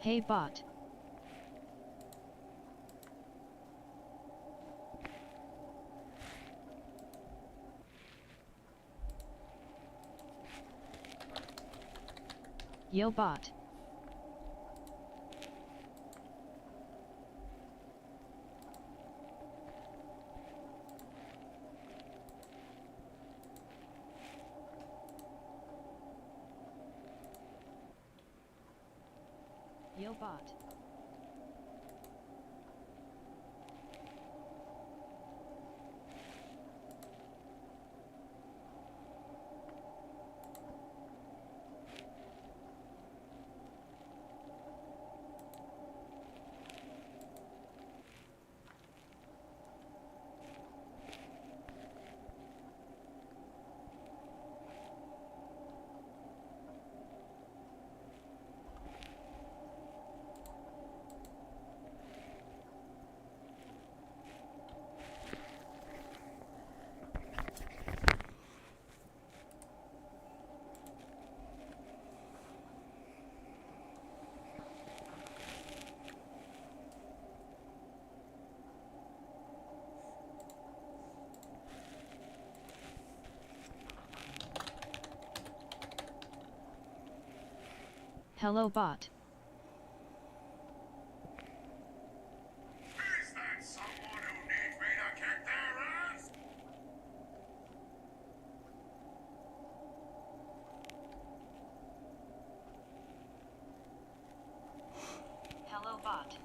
Hey bot. Yo bot. Yo bot. Hello bot. Is that someone who needs me to kick their ass? Hello bot.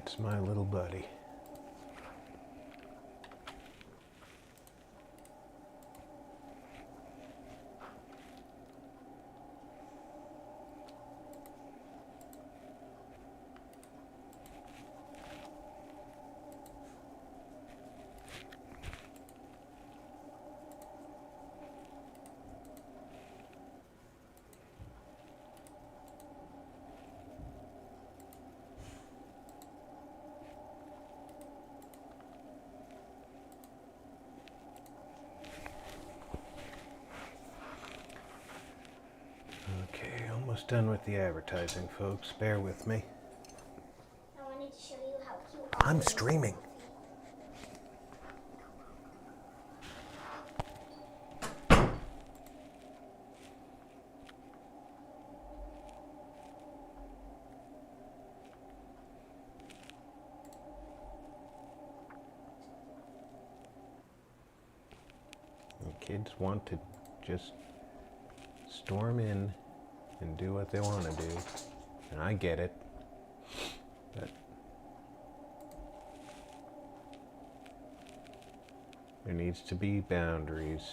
That's my little buddy. Okay, almost done with the advertising, folks. Bear with me. I wanted to show you how cute. I'm streaming. The kids want to just storm in and do what they want to do, and I get it, but there needs to be boundaries.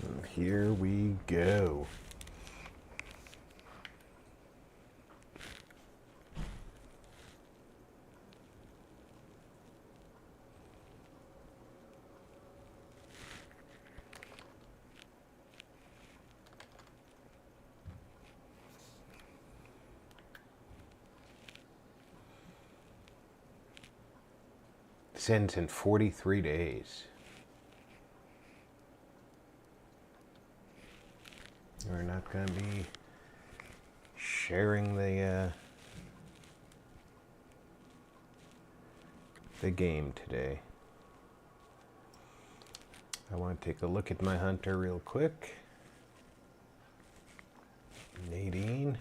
And here we go. This ends in 43 days. We're not going to be sharing the game today. I want to take a look at my hunter real quick. Nadine.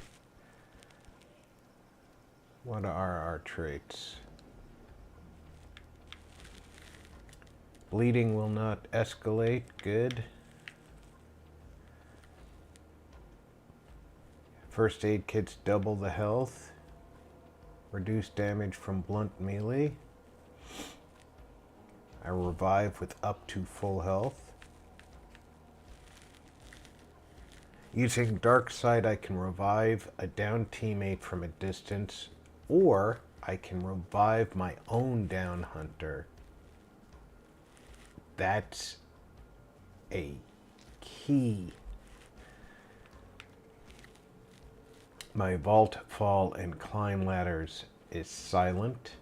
What are our traits? Bleeding will not escalate. Good. First aid kits double the health. Reduce damage from blunt melee. I revive with up to full health. Using Dark Side, I can revive a down teammate from a distance, or I can revive my own down hunter. That's a key. My vault, fall, and climb ladders is silent.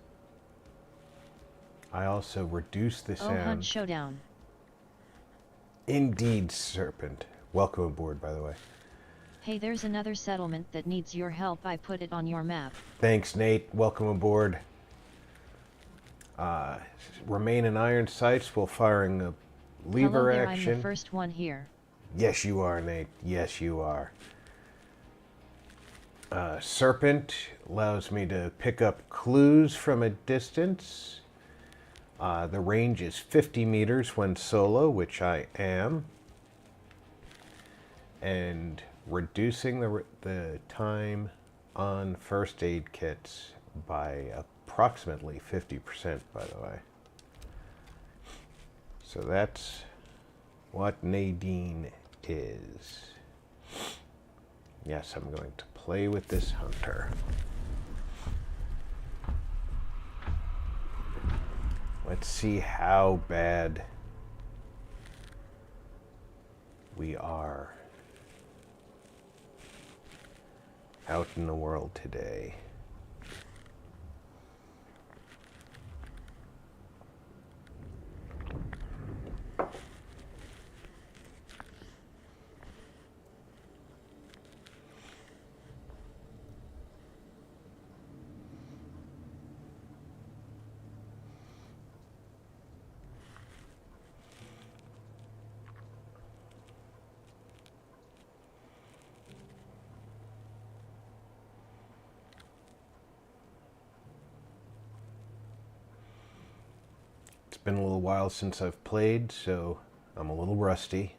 I also reduce the Oh, Hunt sound. Showdown. Indeed, Serpent. Welcome aboard, by the way. Hey, there's another settlement that needs your help. I put it on your map. Thanks, Nate. Welcome aboard. Remain in iron sights while firing a lever Hello there, action. I'm the first one here. Yes, you are, Nate. Yes, you are. Serpent allows me to pick up clues from a distance. The range is 50 meters when solo, which I am. And reducing the time on first aid kits by approximately 50%, by the way. So that's what Nadine is. Yes, I'm going to play with this hunter. Let's see how bad we are out in the world today. It's been a little while since I've played, so I'm a little rusty.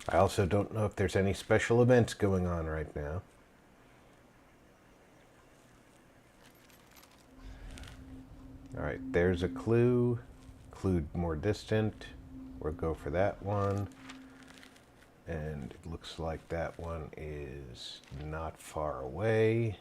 I also don't know if there's any special events going on right now. All right, there's a clue. Clue more distant. We'll go for that one. And it looks like that one is not far away.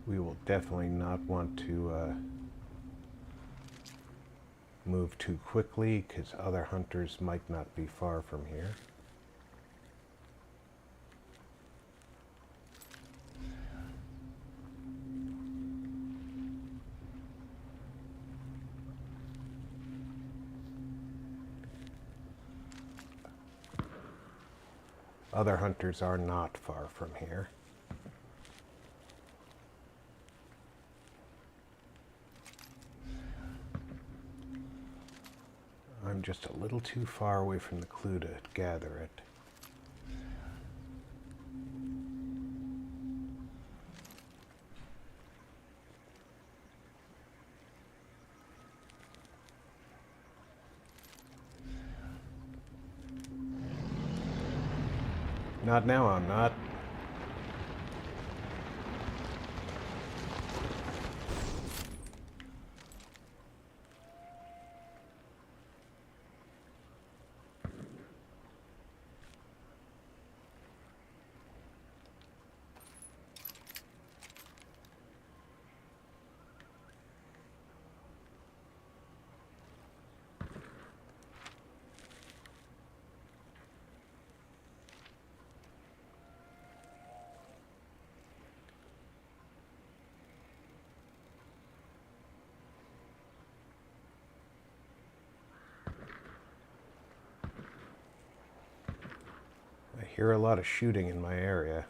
We will definitely not want to move too quickly because other hunters might not be far from here. Other hunters are not far from here. I'm just a little too far away from the clue to gather it. Not now, I'm not. I hear a lot of shooting in my area.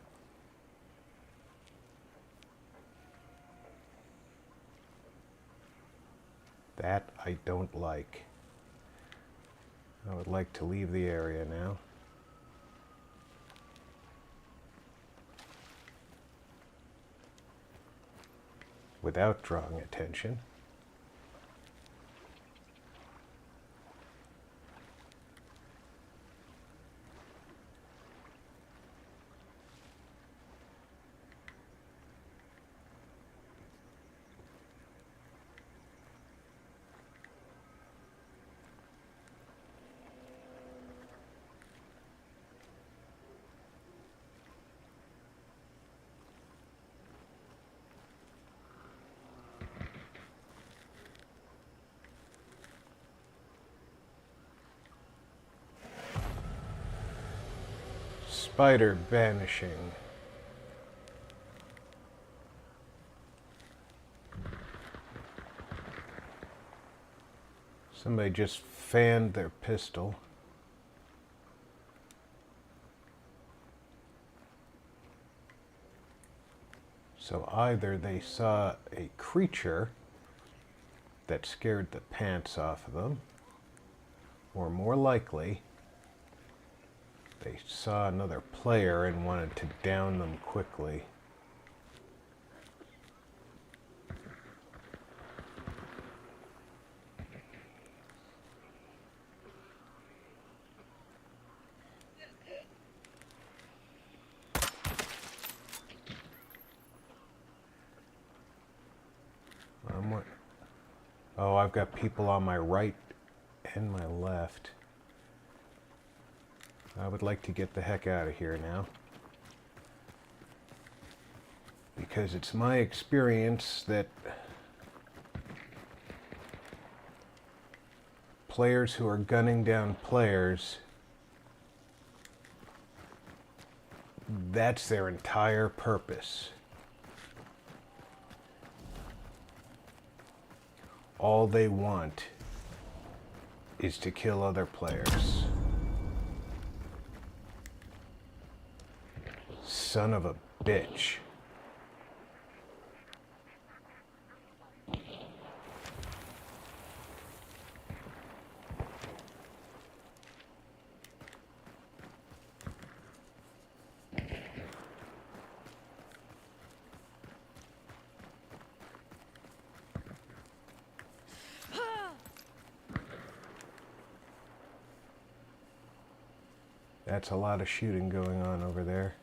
That I don't like. I would like to leave the area now. Without drawing attention. Spider vanishing. Somebody just fanned their pistol. So either they saw a creature that scared the pants off of them, or more likely, they saw another player and wanted to down them quickly. Oh, I've got people on my right and my left. I would like to get the heck out of here now. Because it's my experience that players who are gunning down players That's their entire purpose. All they want is to kill other players. Son of a bitch. That's a lot of shooting going on over there.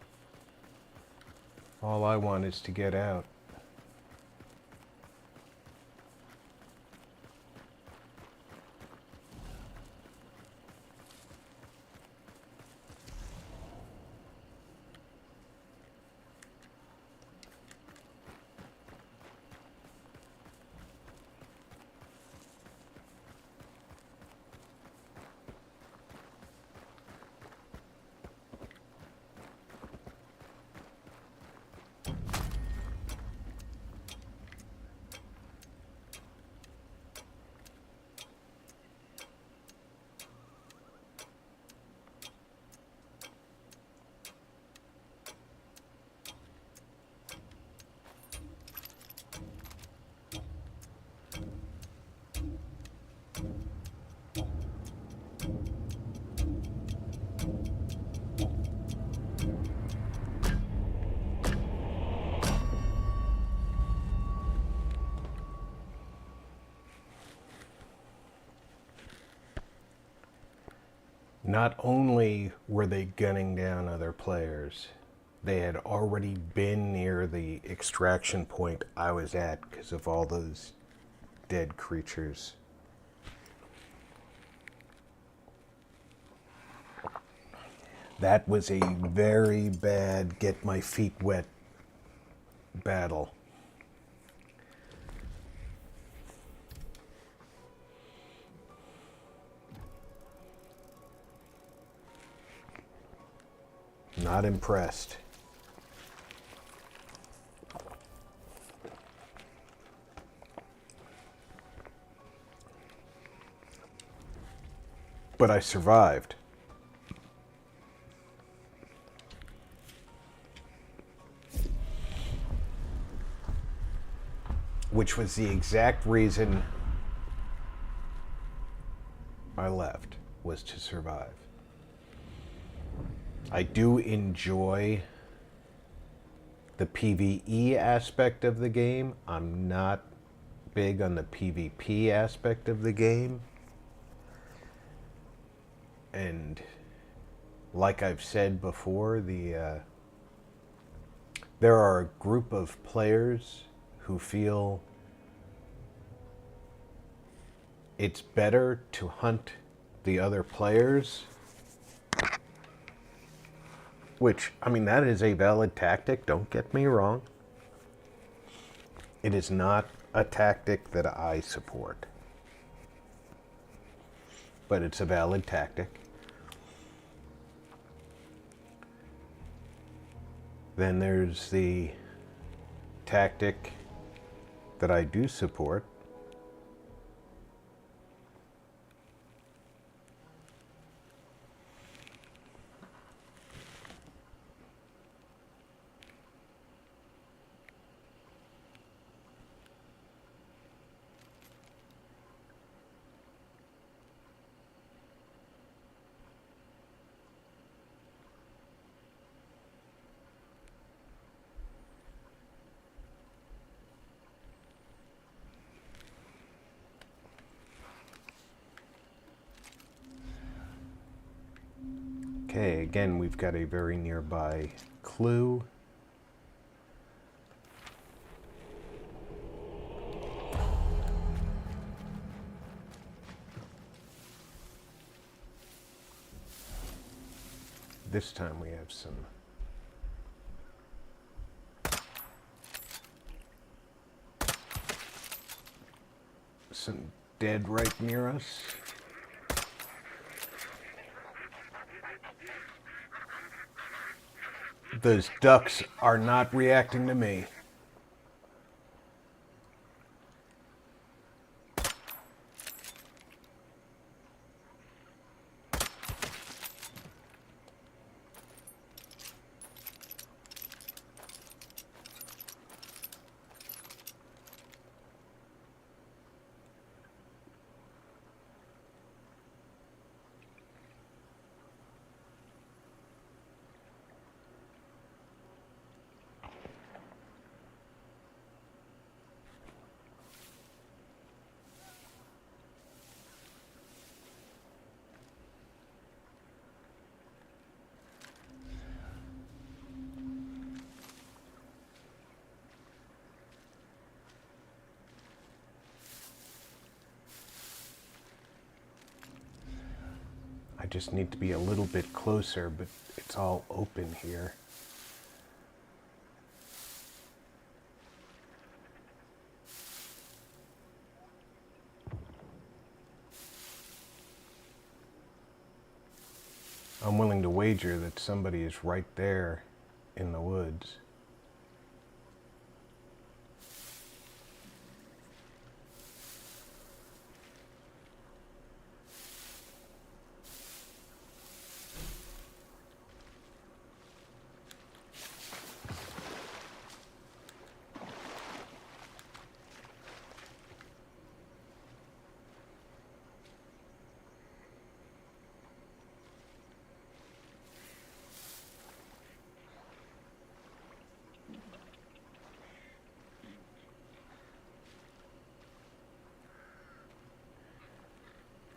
All I want is to get out. Not only were they gunning down other players, they had already been near the extraction point I was at because of all those dead creatures. That was a very bad get my feet wet battle. Not impressed. But I survived. Which was the exact reason I left, was to survive. I do enjoy the PvE aspect of the game. I'm not big on the PvP aspect of the game. And like I've said before, there are a group of players who feel it's better to hunt the other players. Which, I mean, that is a valid tactic, don't get me wrong. It is not a tactic that I support. But it's a valid tactic. Then there's the tactic that I do support. Okay, again, we've got a very nearby clue. This time we have some dead right near us. Those ducks are not reacting to me. I just need to be a little bit closer, but it's all open here. I'm willing to wager that somebody is right there in the woods.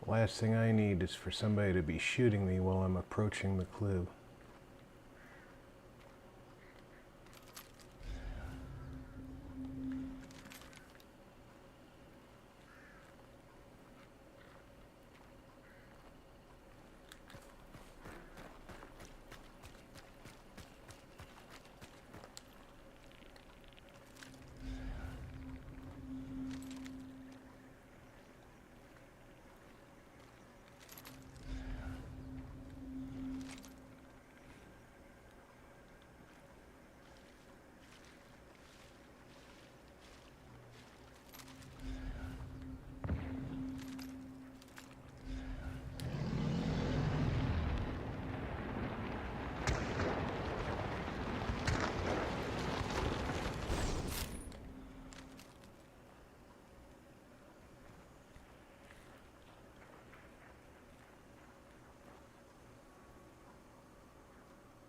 Last thing I need is for somebody to be shooting me while I'm approaching the clue.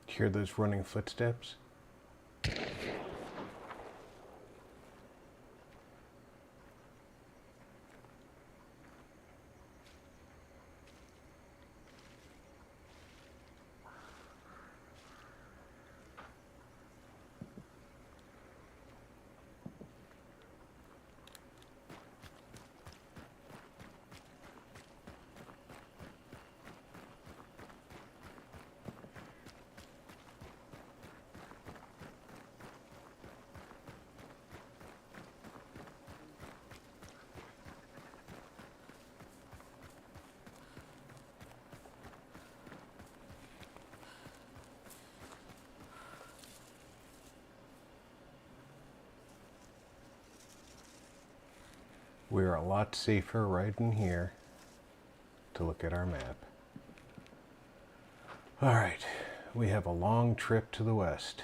Hear those running footsteps? We're a lot safer right in here to look at our map. All right, we have a long trip to the west.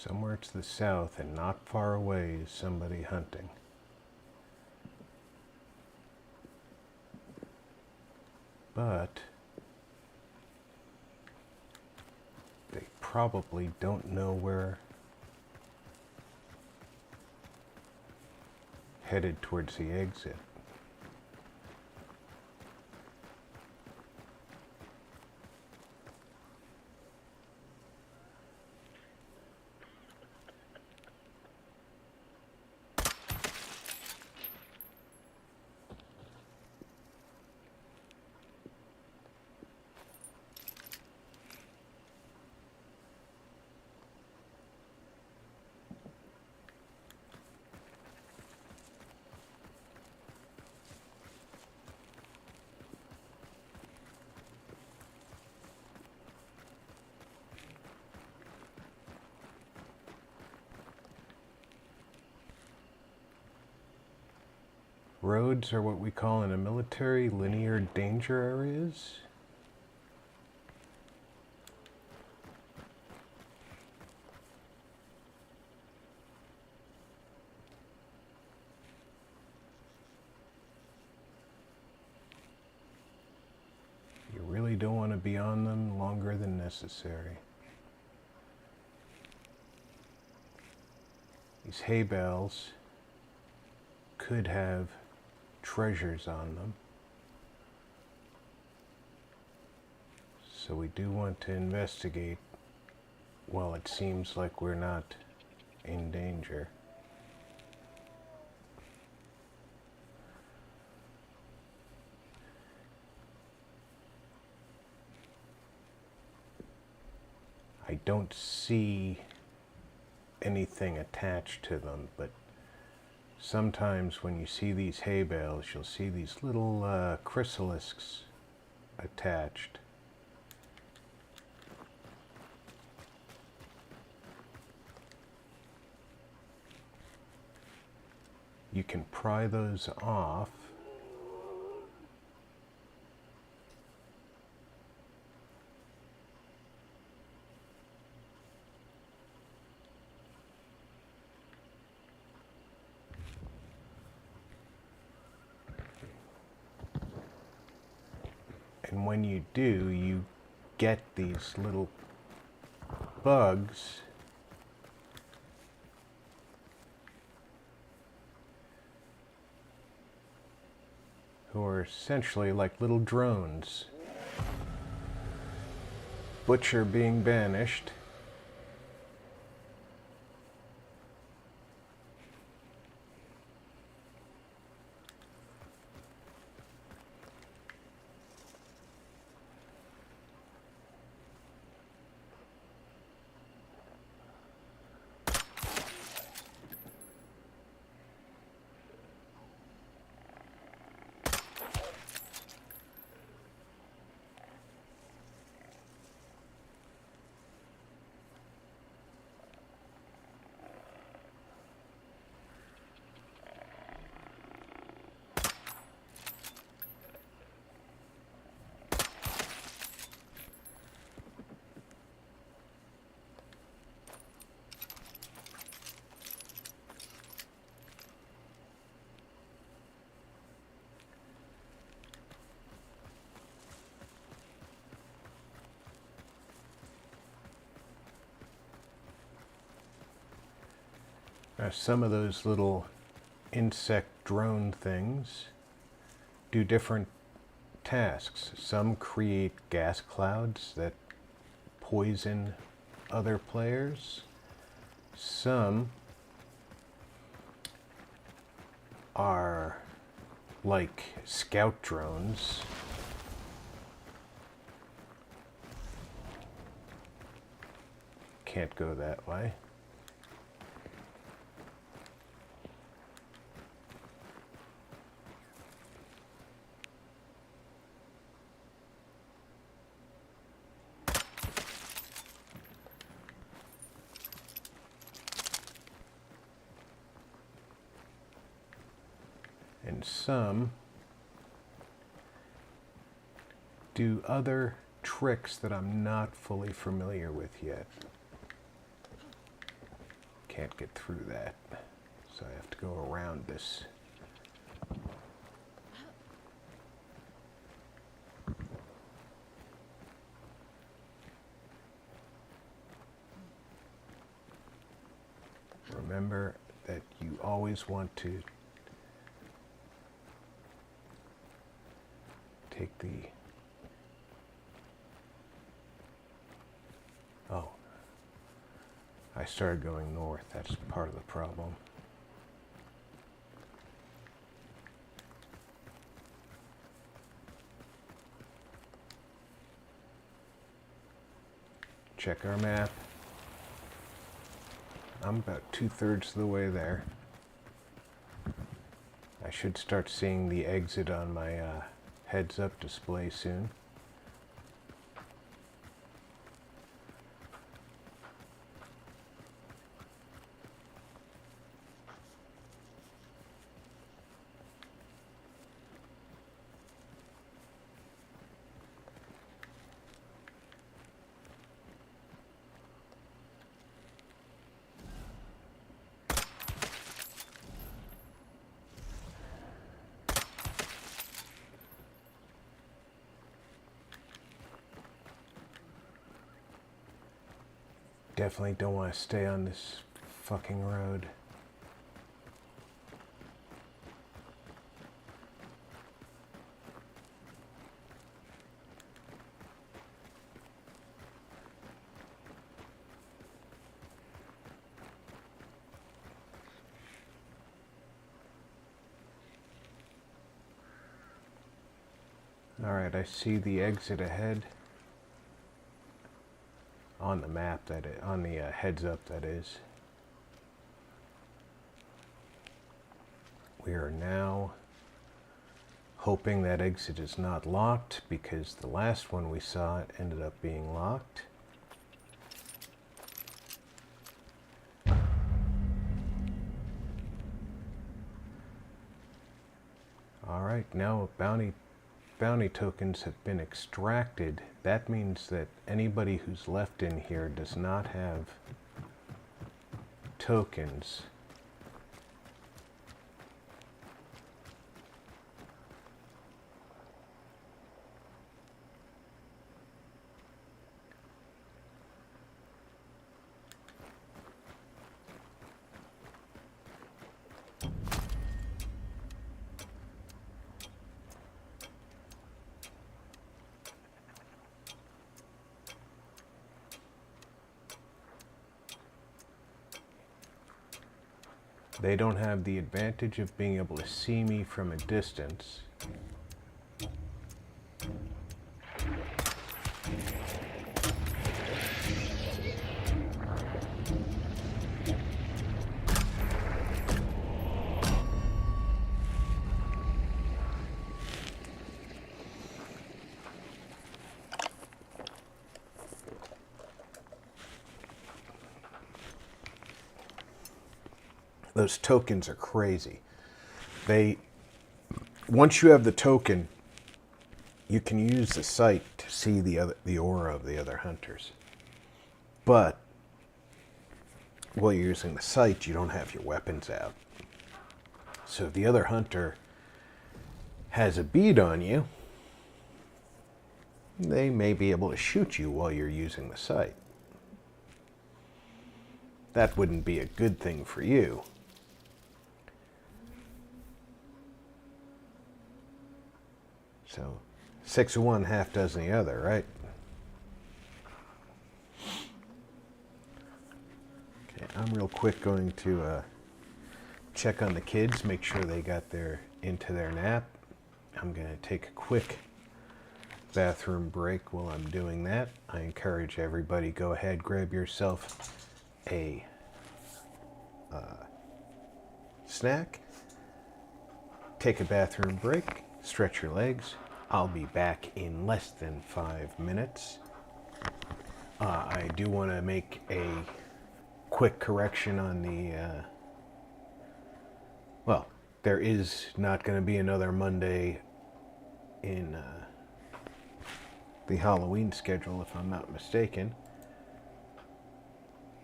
Somewhere to the south and not far away is somebody hunting. But they probably don't know we're headed towards the exit. Roads are what we call in the military linear danger areas. You really don't want to be on them longer than necessary. These hay bales could have treasures on them. So we do want to investigate while it seems like we're not in danger. I don't see anything attached to them, but sometimes when you see these hay bales, you'll see these little chrysalisks attached. You can pry those off. And when you do, you get these little bugs who are essentially like little drones. Butcher being banished. Some of those little insect drone things do different tasks. Some create gas clouds that poison other players. Some are like scout drones. Can't go that way. And some do other tricks that I'm not fully familiar with yet. Can't get through that, so I have to go around this. Remember that you always want to take the... Oh, I started going north. That's part of the problem. Check our map. I'm about 2/3 of the way there. I should start seeing the exit on my heads-up display soon. definitely don't want to stay on this fucking road. Alright, I see the exit ahead. On the map, on the heads up, that is. We are now hoping that exit is not locked, because the last one we saw it ended up being locked. Alright, now bounty tokens have been extracted. That means that anybody who's left in here does not have tokens. They don't have the advantage of being able to see me from a distance. Those tokens are crazy. Once you have the token, you can use the sight to see the aura of the other hunters. But while you're using the sight, you don't have your weapons out. So if the other hunter has a bead on you, they may be able to shoot you while you're using the sight. That wouldn't be a good thing for you. So, 6 of one, half dozen the other, right? Okay, I'm real quick going to check on the kids, make sure they got into their nap. I'm going to take a quick bathroom break while I'm doing that. I encourage everybody, go ahead, grab yourself a snack, take a bathroom break, stretch your legs. I'll be back in less than 5 minutes. I do want to make a quick correction on the, well, there is not going to be another Monday in the Halloween schedule, if I'm not mistaken.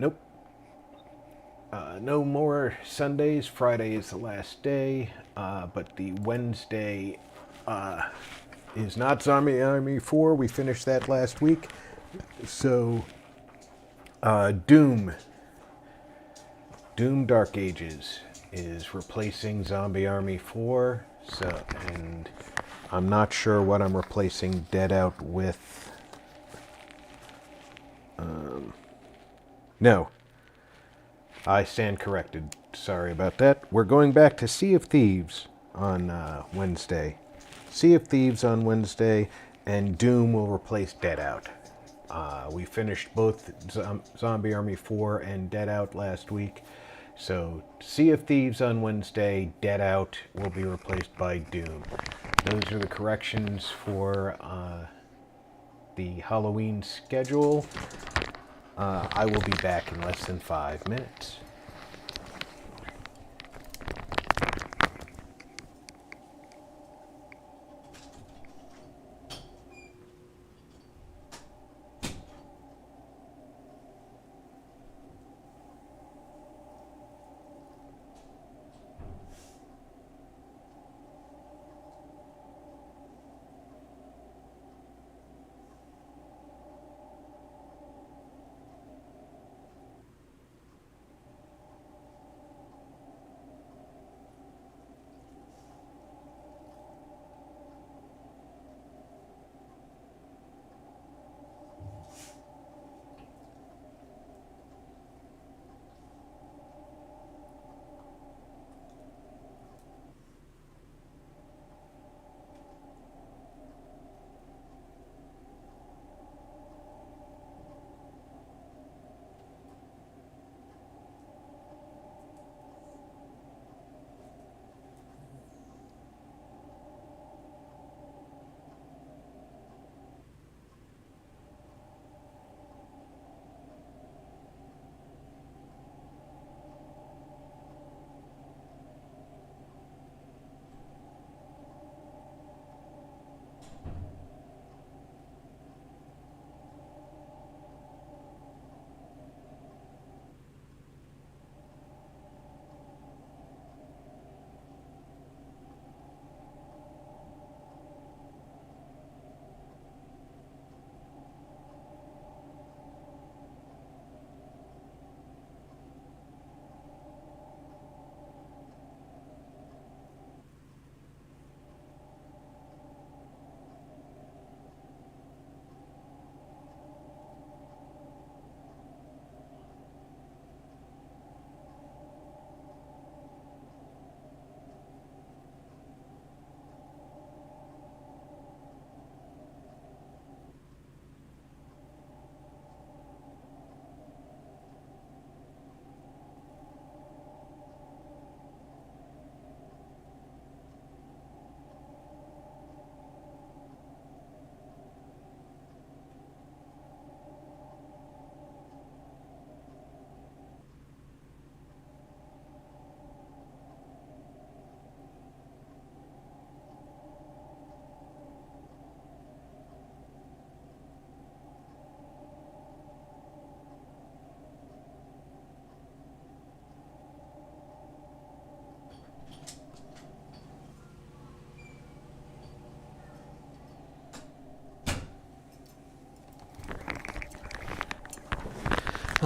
Nope. No more Sundays. Friday is the last day, but the Wednesday is not Zombie Army 4. We finished that last week. So, Doom Dark Ages is replacing Zombie Army 4. So, and I'm not sure what I'm replacing Dead Out with. No. I stand corrected. Sorry about that. We're going back to Sea of Thieves on Wednesday. Sea of Thieves on Wednesday, and Doom will replace Dead Out. We finished both Zombie Army 4 and Dead Out last week. So, Sea of Thieves on Wednesday, Dead Out will be replaced by Doom. Those are the corrections for the Halloween schedule. I will be back in less than 5 minutes.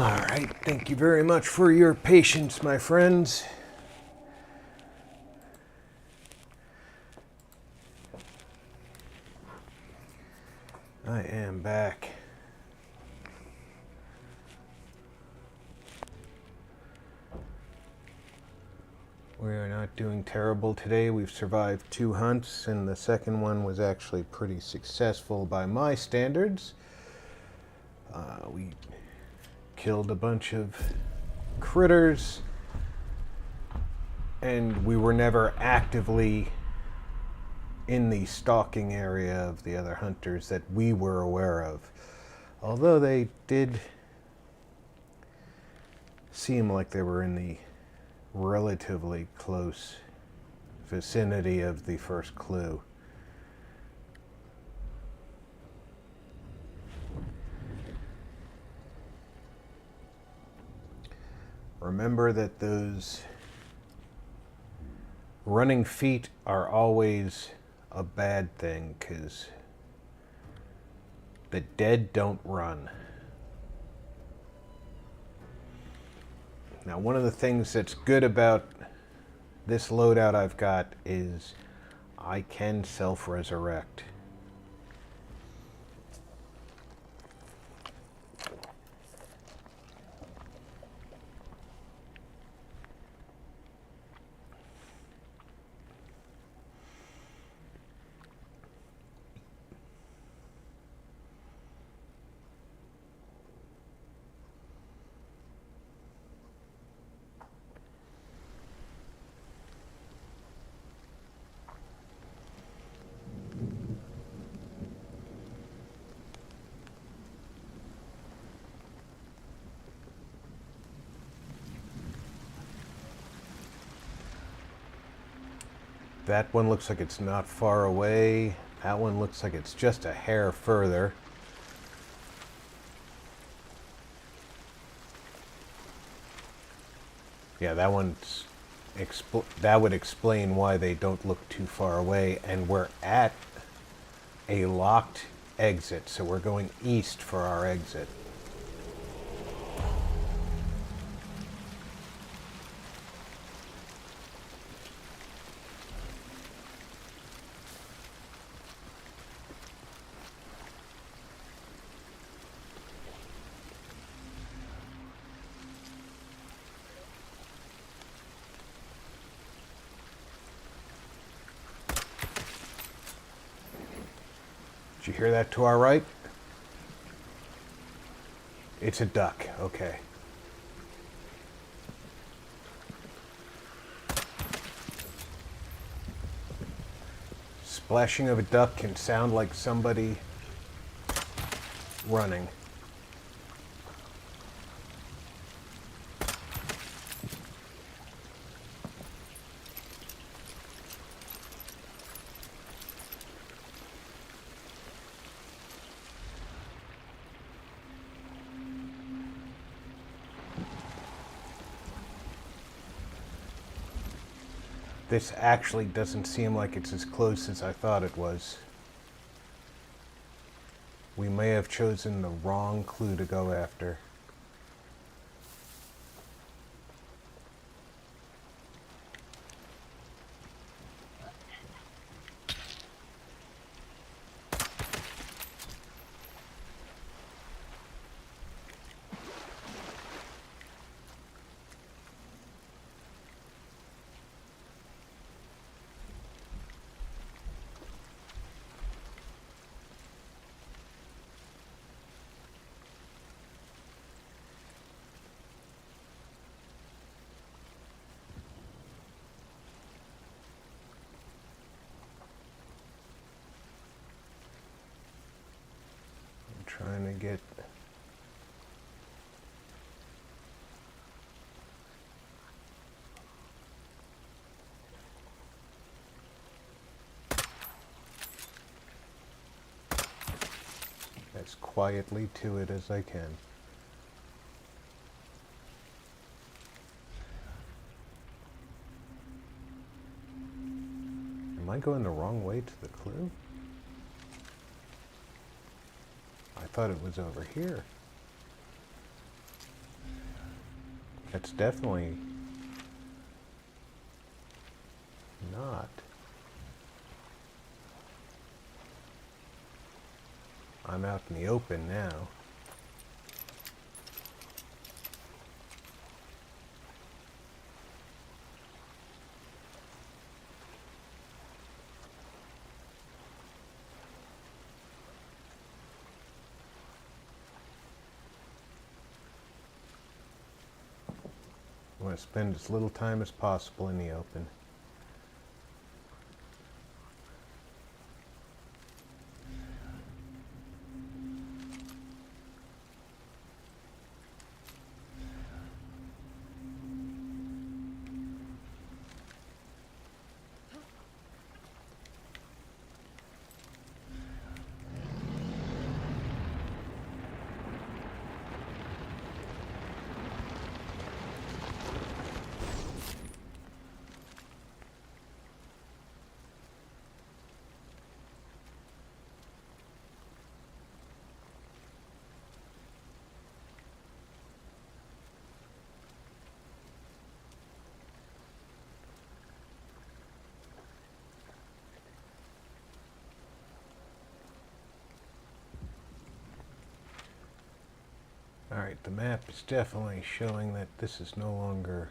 Alright, thank you very much for your patience, my friends. I am back. We are not doing terrible today. We've survived 2 hunts, and the second one was actually pretty successful by my standards. We killed a bunch of critters, and we were never actively in the stalking area of the other hunters that we were aware of. Although they did seem like they were in the relatively close vicinity of the first clue. Remember that those running feet are always a bad thing, because the dead don't run. Now, one of the things that's good about this loadout I've got is I can self-resurrect. That one looks like it's not far away. That one looks like it's just a hair further. Yeah, that one's that would explain why they don't look too far away. And we're at a locked exit, so we're going east for our exit. Did you hear that to our right? It's a duck, okay. Splashing of a duck can sound like somebody running. This actually doesn't seem like it's as close as I thought it was. We may have chosen the wrong clue to go after. Trying to get as quietly to it as I can. Am I going the wrong way to the clue? I thought it was over here. That's definitely not. I'm out in the open now. I want to spend as little time as possible in the open. Alright, the map is definitely showing that this is no longer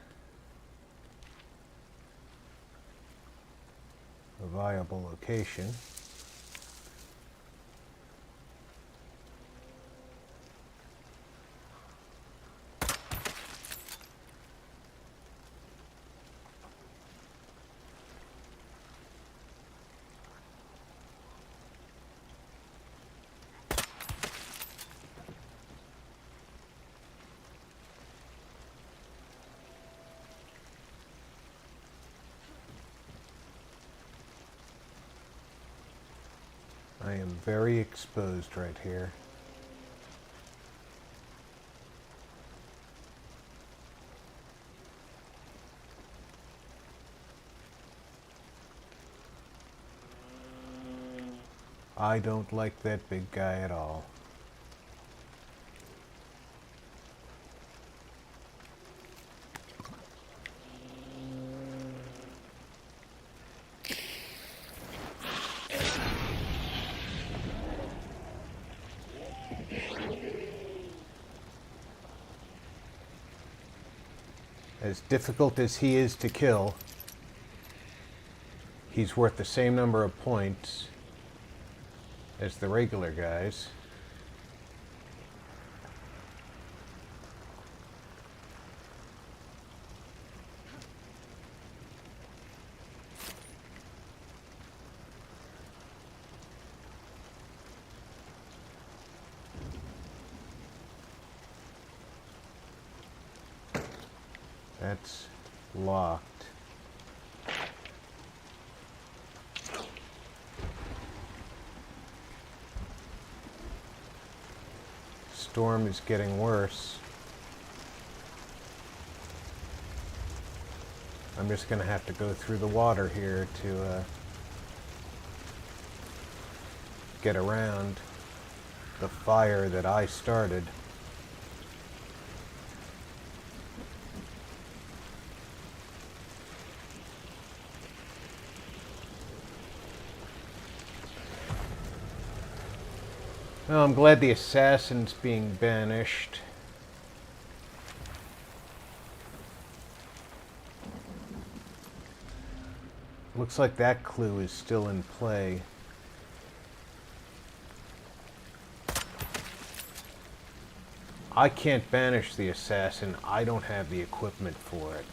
a viable location. I am very exposed right here. I don't like that big guy at all. As difficult as he is to kill, he's worth the same number of points as the regular guys. That's locked. Storm is getting worse. I'm just going to have to go through the water here to get around the fire that I started. Well, I'm glad the assassin's being banished. Looks like that clue is still in play. I can't banish the assassin. I don't have the equipment for it.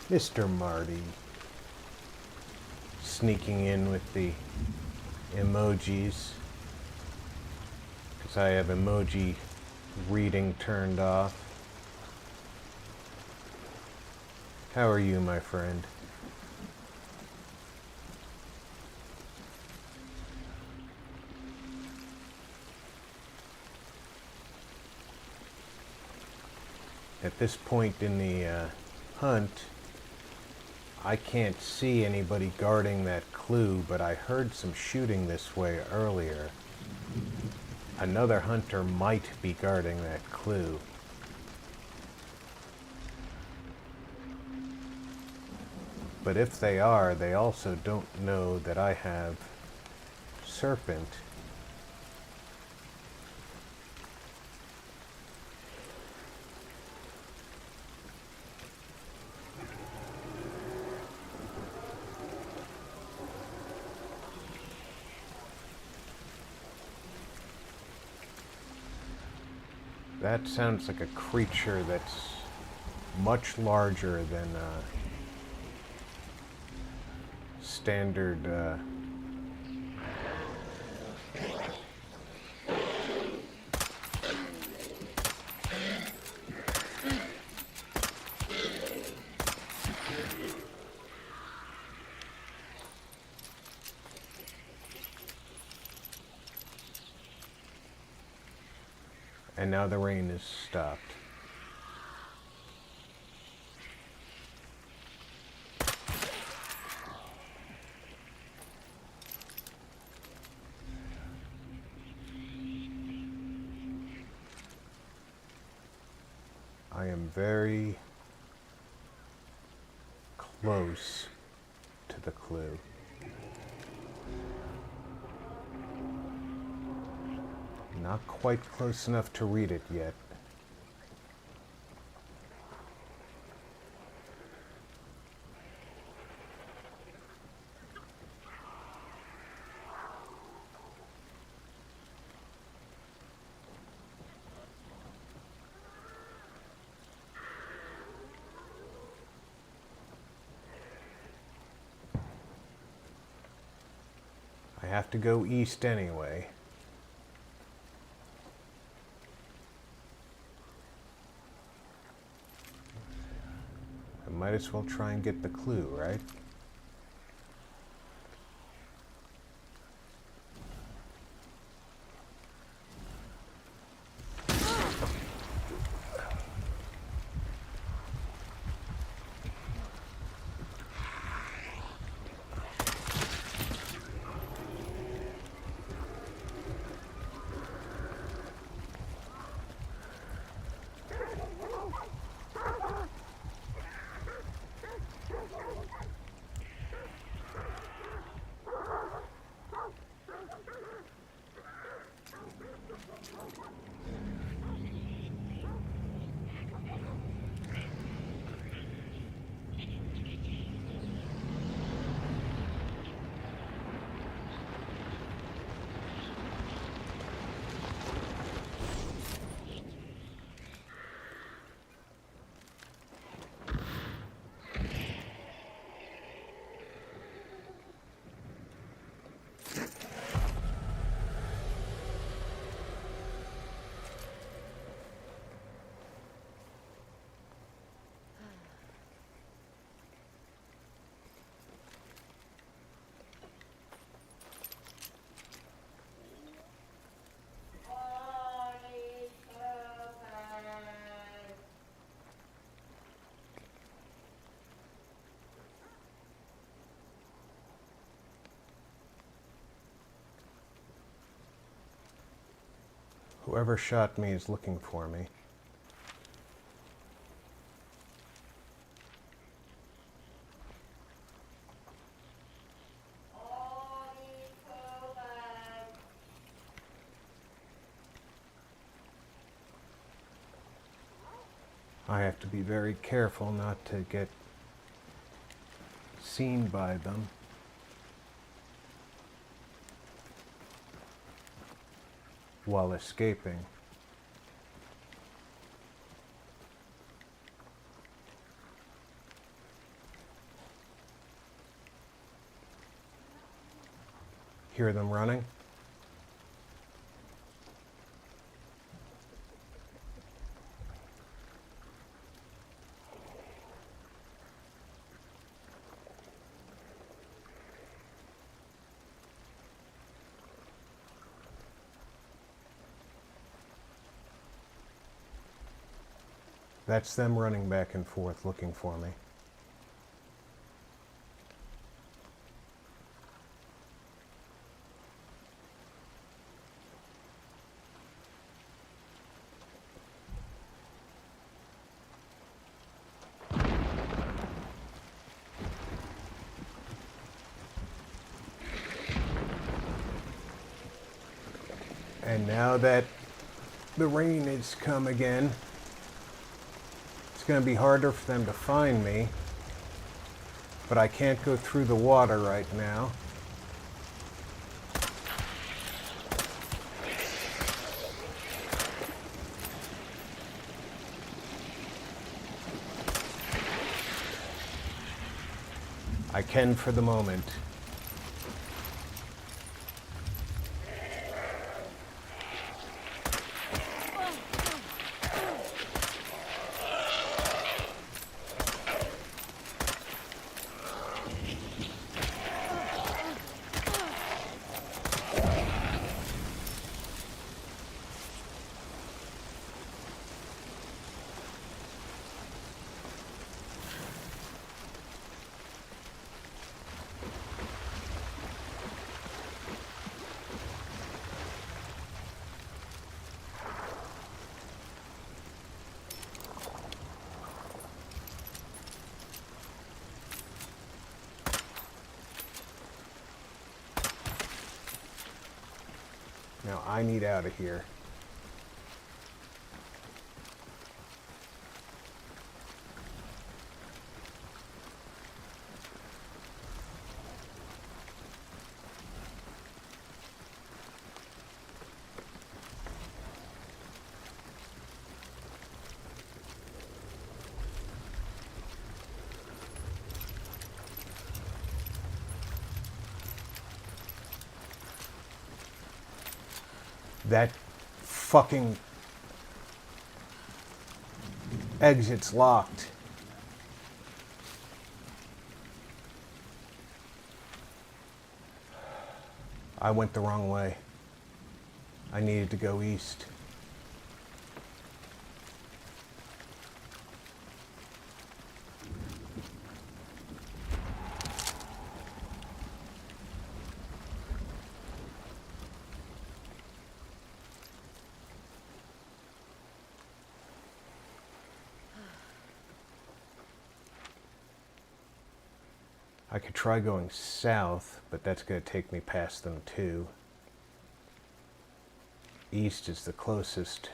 Mr. Marty. Sneaking in with the emojis. Because I have emoji reading turned off. How are you, my friend? At this point in the hunt, I can't see anybody guarding that clue, but I heard some shooting this way earlier. Another hunter might be guarding that clue. But if they are, they also don't know that I have serpent. That sounds like a creature that's much larger than standard and now the rain is stopped. I am very close to the clue. Not quite close enough to read it yet. I have to go east anyway. I might as well try and get the clue, right? Whoever shot me is looking for me. I have to be very careful not to get seen by them. While escaping. Hear them running? That's them running back and forth looking for me. And now that the rain has come again, it's going to be harder for them to find me. But I can't go through the water right now. I can for the moment. Now I need out of here. That fucking exit's locked. I went the wrong way. I needed to go east. I could try going south, but that's going to take me past them too. East is the closest.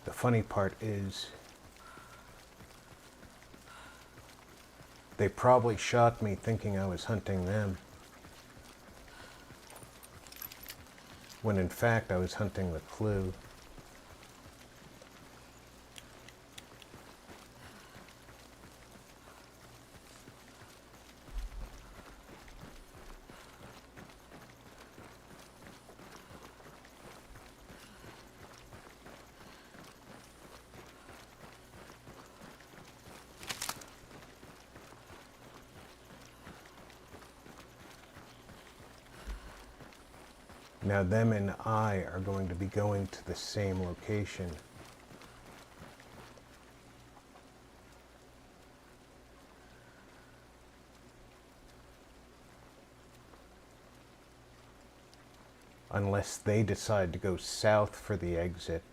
The funny part is, they probably shot me thinking I was hunting them, when in fact I was hunting the clue. Now them and I are going to be going to the same location. Unless they decide to go south for the exit.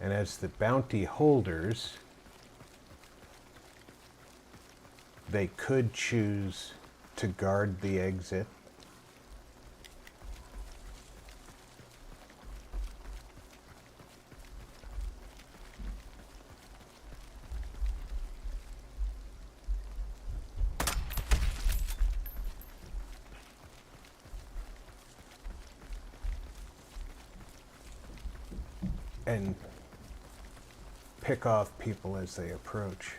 And as the bounty holders, they could choose to guard the exit. And pick off people as they approach.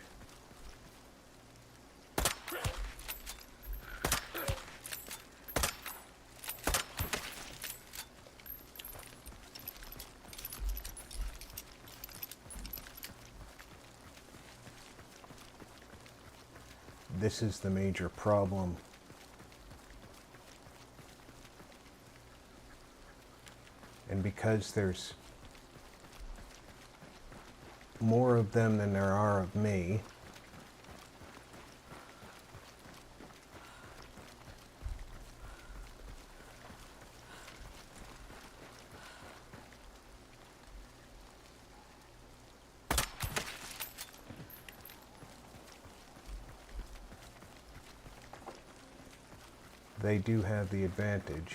This is the major problem. And because there's more of them than there are of me, they do have the advantage.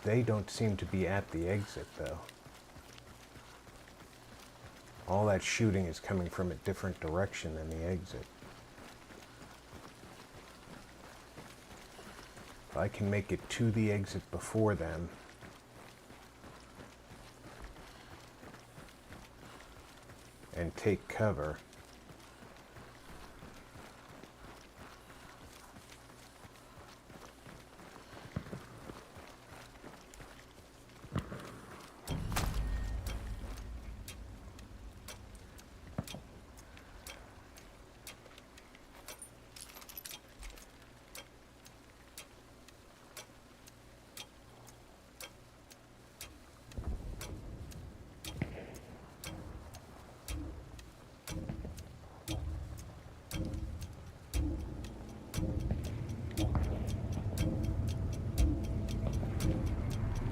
They don't seem to be at the exit, though. All that shooting is coming from a different direction than the exit. If I can make it to the exit before them, and take cover,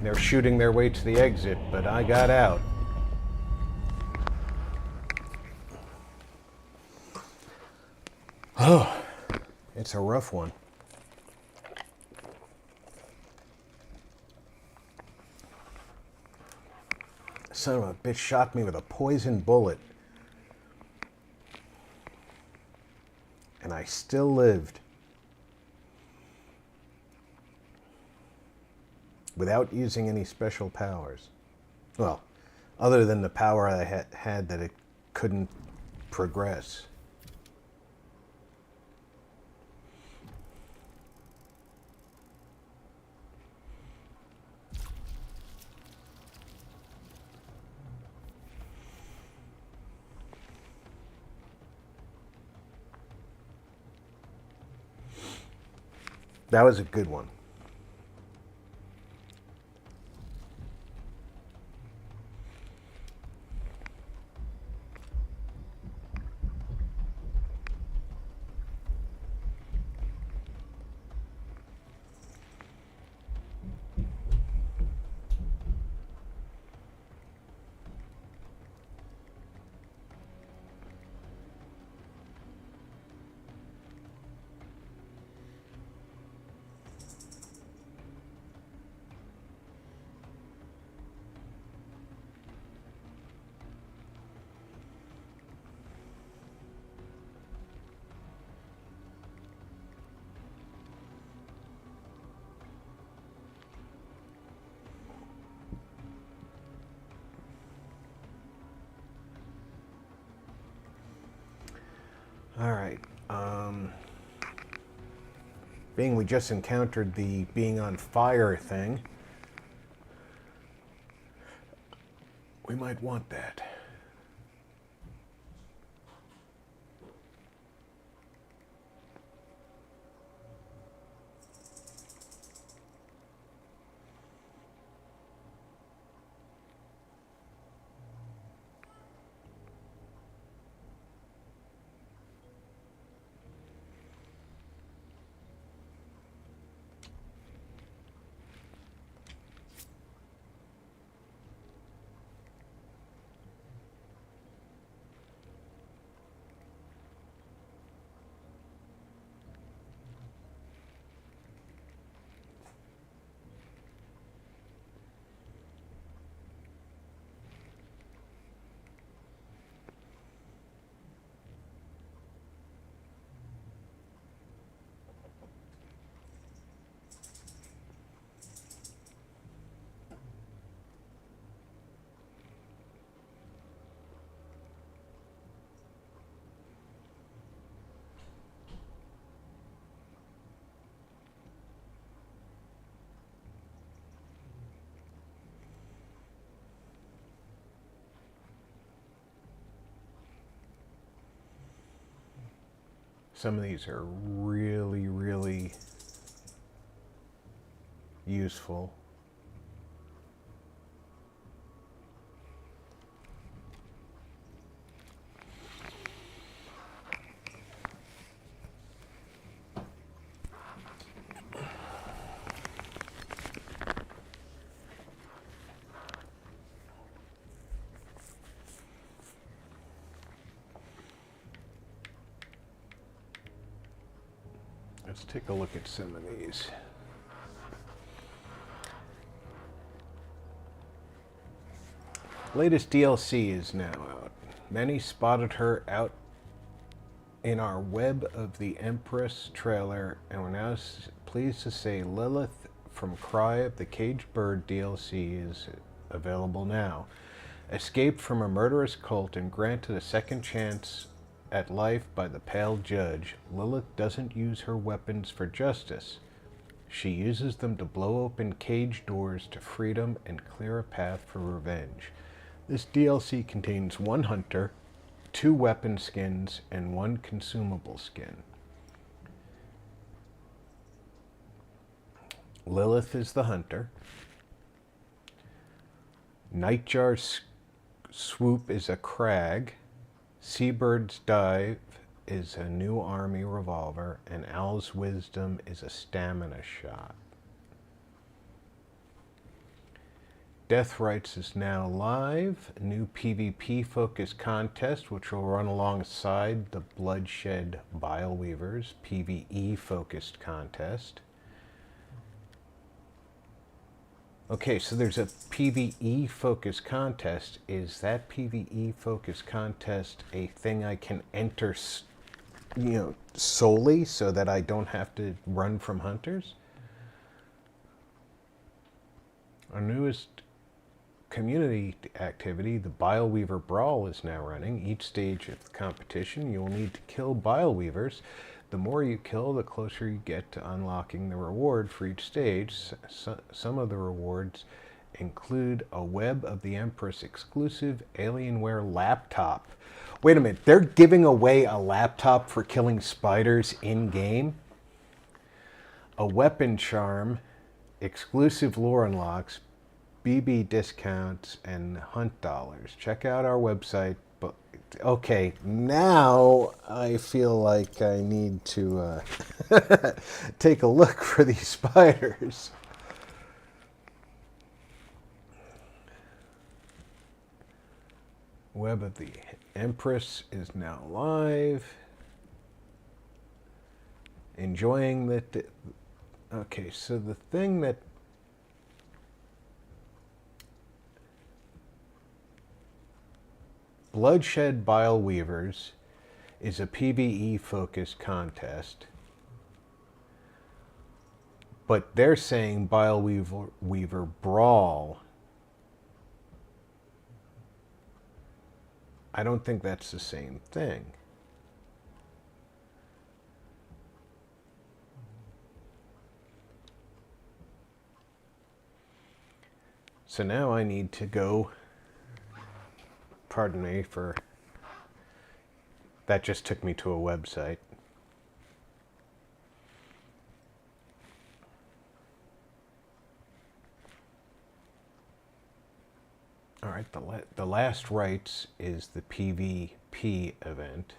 they're shooting their way to the exit, but I got out. Oh, it's a rough one. Son of a bitch shot me with a poison bullet. And I still lived. Without using any special powers. Well, other than the power I had that it couldn't progress. That was a good one. All right. Being we just encountered the being on fire thing, we might want that. Some of these are really, really useful. Let's take a look at some of these. Latest DLC is now out. Many spotted her out in our Web of the Empress trailer, and we're now pleased to say Lilith from Cry of the Caged Bird DLC is available now. Escaped from a murderous cult and granted a second chance at life by the Pale Judge, Lilith doesn't use her weapons for justice. She uses them to blow open cage doors to freedom and clear a path for revenge. This DLC contains 1 hunter, 2 weapon skins, and 1 consumable skin. Lilith is the hunter. Nightjar's swoop is a crag. Seabird's dive is a new army revolver, and Owl's wisdom is a stamina shot. Death Rights is now live. A new PvP focused contest, which will run alongside the Bloodshed Bile Weavers PvE focused contest. Okay, so there's a PvE focused contest. Is that PvE focused contest a thing I can enter, solely so that I don't have to run from hunters? Our newest community activity, the Bile Weaver Brawl, is now running. Each stage of the competition, you will need to kill Bile Weavers. The more you kill, the closer you get to unlocking the reward for each stage. Some of the rewards include a Web of the Empress exclusive Alienware laptop. Wait a minute, they're giving away a laptop for killing spiders in-game? A weapon charm, exclusive lore unlocks, BB discounts, and hunt dollars. Check out our website. But okay, now I feel like I need to take a look for these spiders. Web of the Empress is now live. Enjoying the... Okay, so the thing that... Bloodshed Bile Weavers is a PvE focused contest. But they're saying Bile Weaver Brawl. I don't think that's the same thing. So now I need to go, pardon me for, that just took me to a website. All right, the last rights is the PvP event.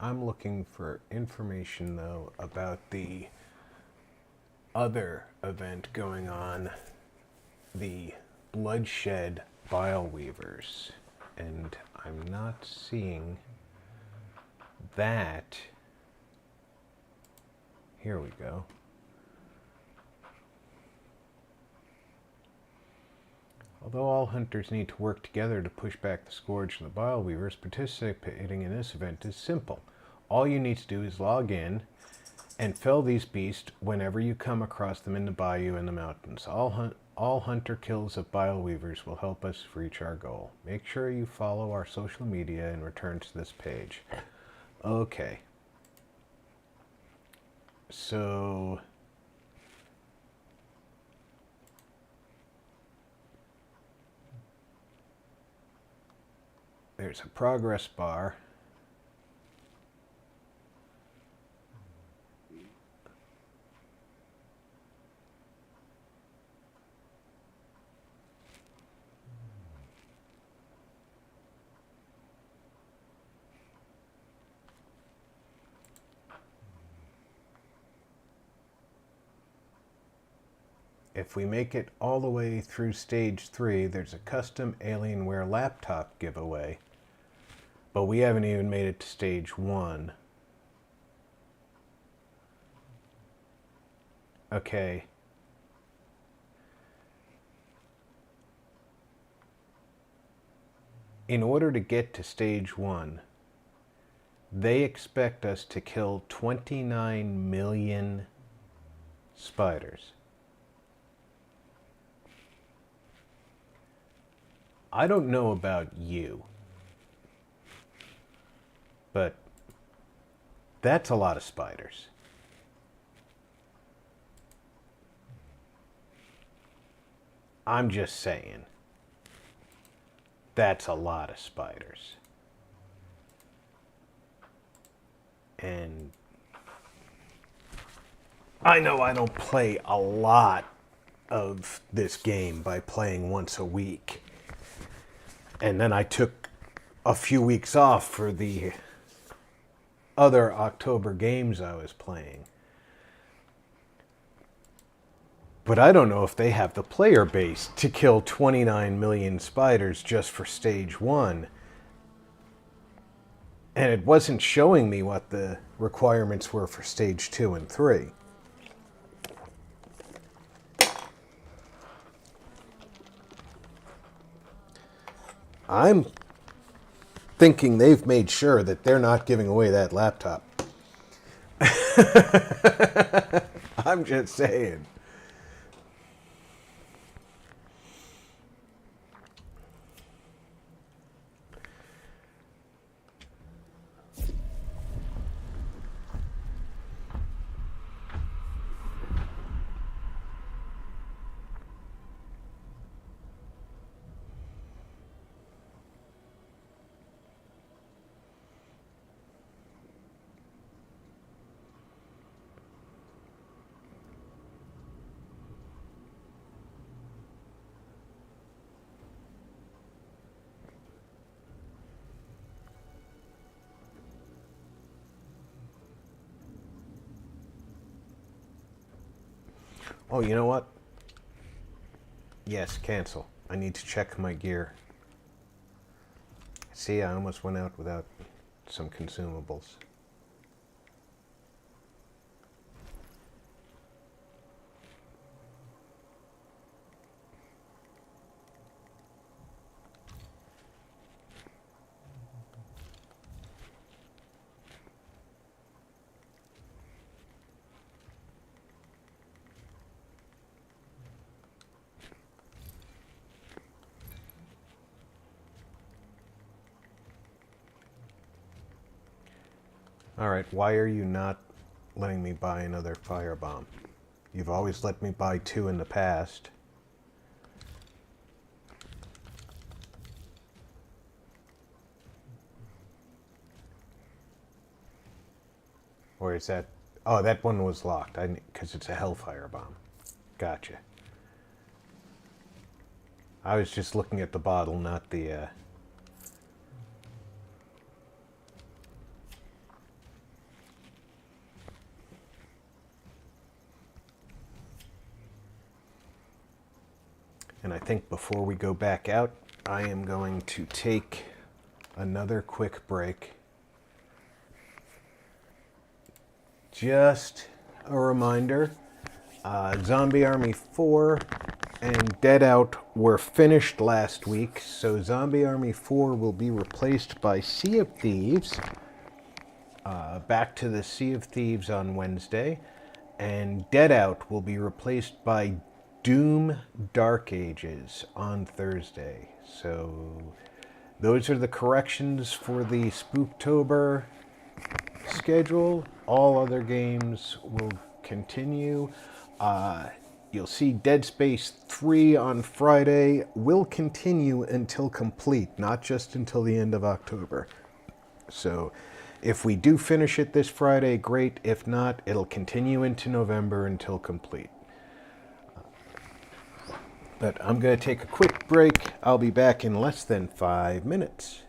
I'm looking for information, though, about the other event going on, the Bloodshed Bile Weavers, and I'm not seeing that Here we go. Although all hunters need to work together to push back the scourge and the bile weavers, participating in this event is simple. All you need to do is log in and fell these beasts whenever you come across them in the bayou and the mountains. All hunter kills of bile weavers will help us reach our goal. Make sure you follow our social media and return to this page. Okay. So there's a progress bar. If we make it all the way through stage 3, there's a custom Alienware laptop giveaway. But we haven't even made it to stage 1. Okay. In order to get to stage 1, they expect us to kill 29 million spiders. I don't know about you, but that's a lot of spiders. I'm just saying, that's a lot of spiders. And I know I don't play a lot of this game by playing once a week. And then I took a few weeks off for the other October games I was playing. But I don't know if they have the player base to kill 29 million spiders just for stage 1. And it wasn't showing me what the requirements were for stage 2 and 3. I'm thinking they've made sure that they're not giving away that laptop. I'm just saying. Oh, you know what? Yes, cancel. I need to check my gear. See, I almost went out without some consumables. Alright, why are you not letting me buy another firebomb? You've always let me buy 2 in the past. Or is that... Oh, that one was locked, because it's a Hellfire bomb. Gotcha. I was just looking at the bottle, not the... And I think before we go back out, I am going to take another quick break. Just a reminder, Zombie Army 4 and Dead Out were finished last week, so Zombie Army 4 will be replaced by Sea of Thieves. Back to the Sea of Thieves on Wednesday, and Dead Out will be replaced by Doom Dark Ages on Thursday. So those are the corrections for the Spooktober schedule. All other games will continue. You'll see Dead Space 3 on Friday will continue until complete, not just until the end of October. So if we do finish it this Friday, great. If not, it'll continue into November until complete. But I'm going to take a quick break. I'll be back in less than 5 minutes.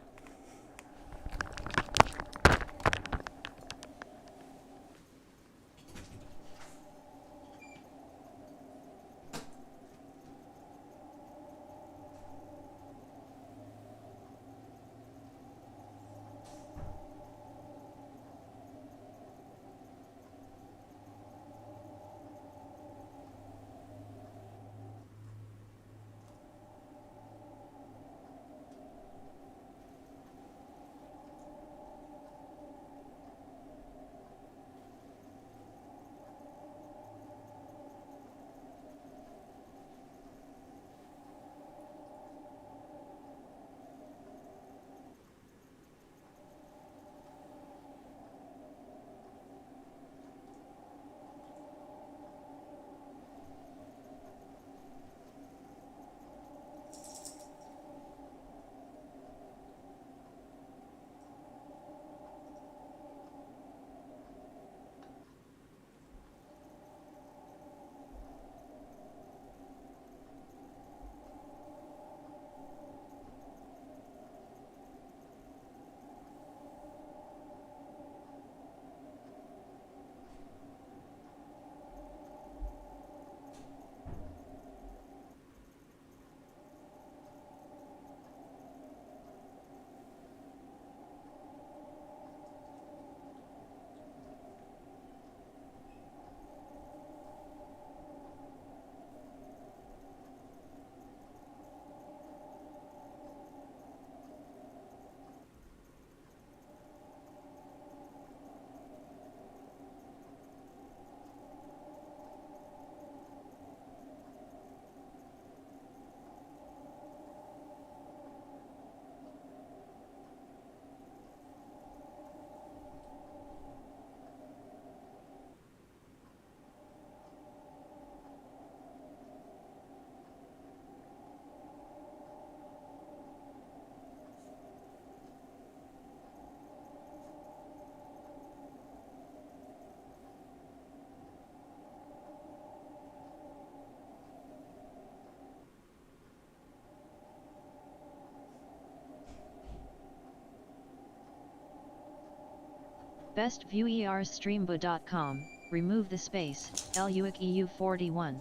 bestviewERstreambo.com, remove the space, LUIC EU41.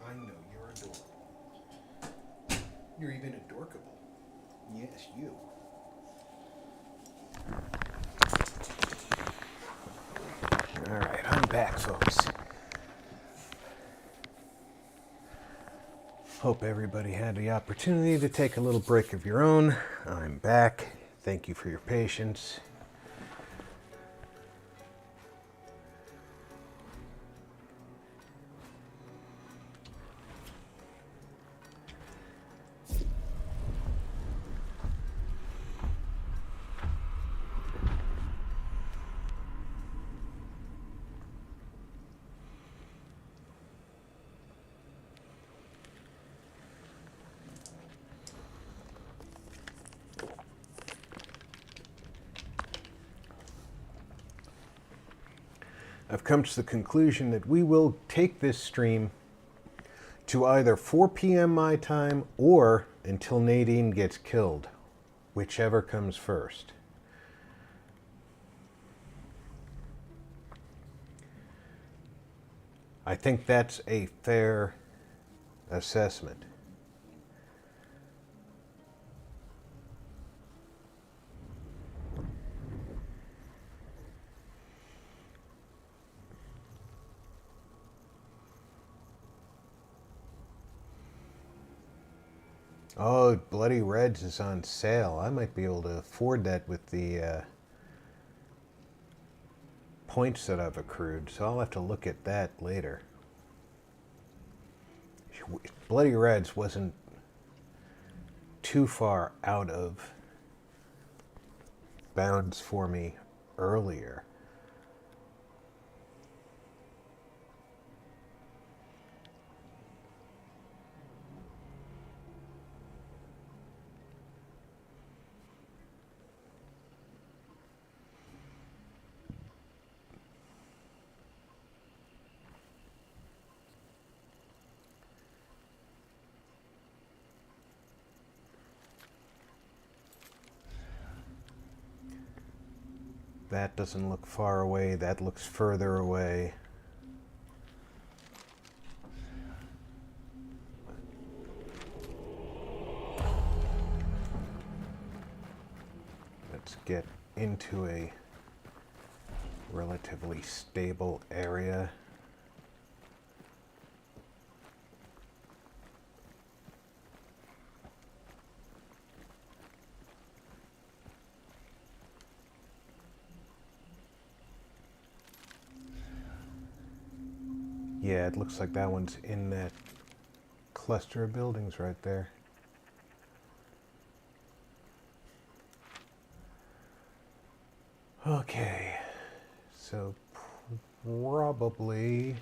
I know you're adorable. You're even adorkable. Yes, you. Alright, I'm back, folks. Hope everybody had the opportunity to take a little break of your own. I'm back. Thank you for your patience. I've come to the conclusion that we will take this stream to either 4 p.m. my time or until Nadine gets killed, whichever comes first. I think that's a fair assessment. Oh, Bloody Reds is on sale. I might be able to afford that with the points that I've accrued, so I'll have to look at that later. Bloody Reds wasn't too far out of bounds for me earlier. That doesn't look far away. That looks further away. Let's get into a relatively stable area. Yeah, it looks like that one's in that cluster of buildings right there. Okay, so probably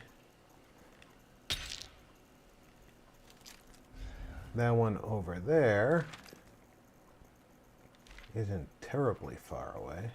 that one over there isn't terribly far away.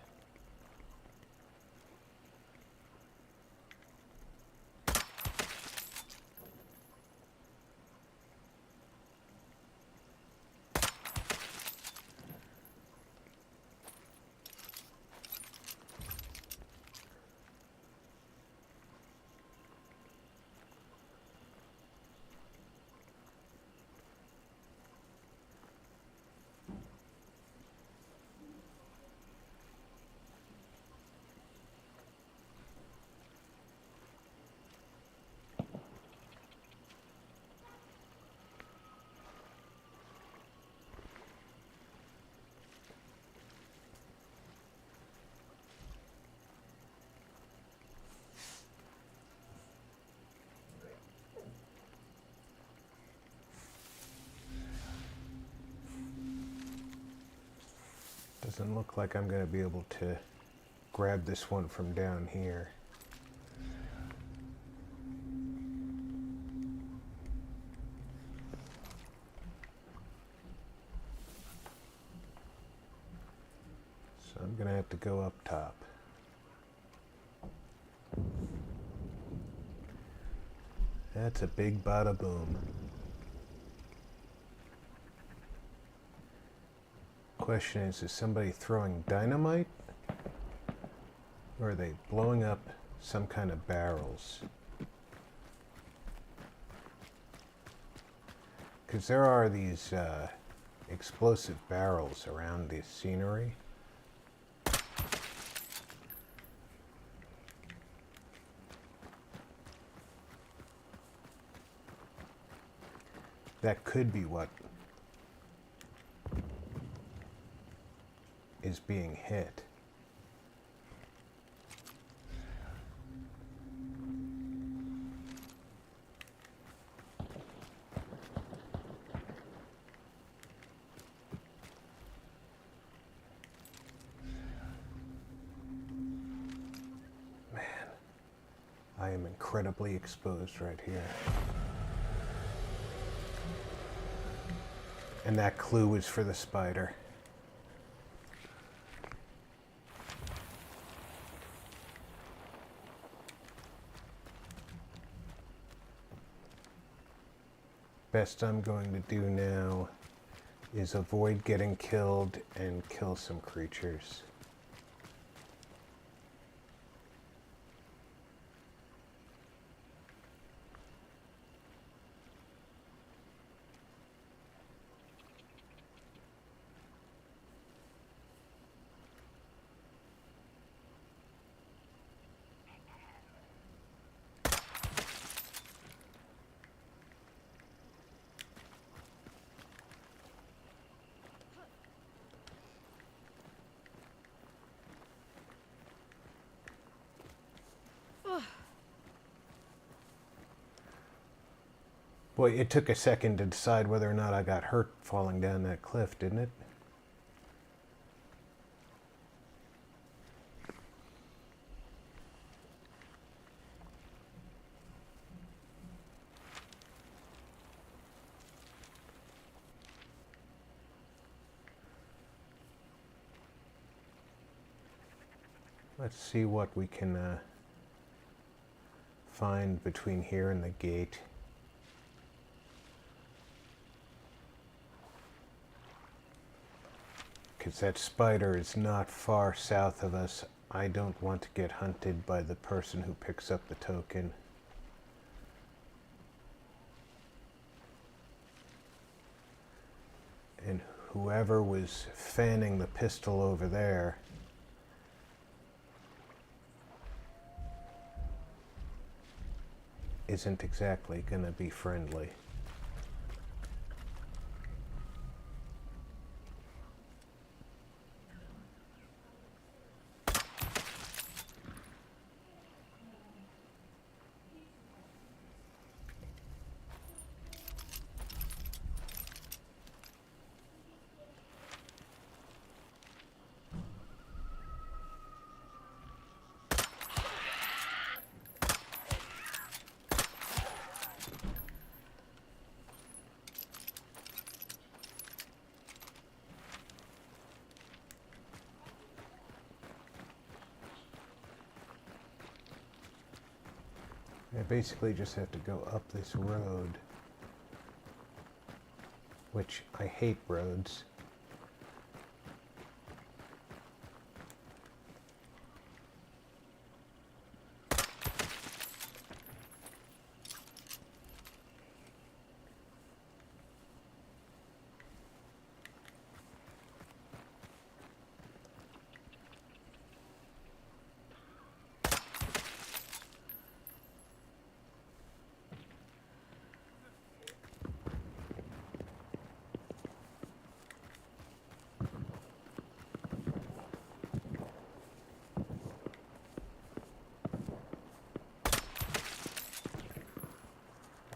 Doesn't look like I'm going to be able to grab this one from down here. So I'm going to have to go up top. That's a big bada boom. Question is somebody throwing dynamite? Or are they blowing up some kind of barrels? Because there are these explosive barrels around the scenery. That could be what is being hit. Man, I am incredibly exposed right here. And that clue was for the spider. Best I'm going to do now is avoid getting killed and kill some creatures. Boy, it took a second to decide whether or not I got hurt falling down that cliff, didn't it? Let's see what we can find between here and the gate. Because that spider is not far south of us. I don't want to get hunted by the person who picks up the token. And whoever was fanning the pistol over there isn't exactly going to be friendly. I basically just have to go up this road, which I hate roads.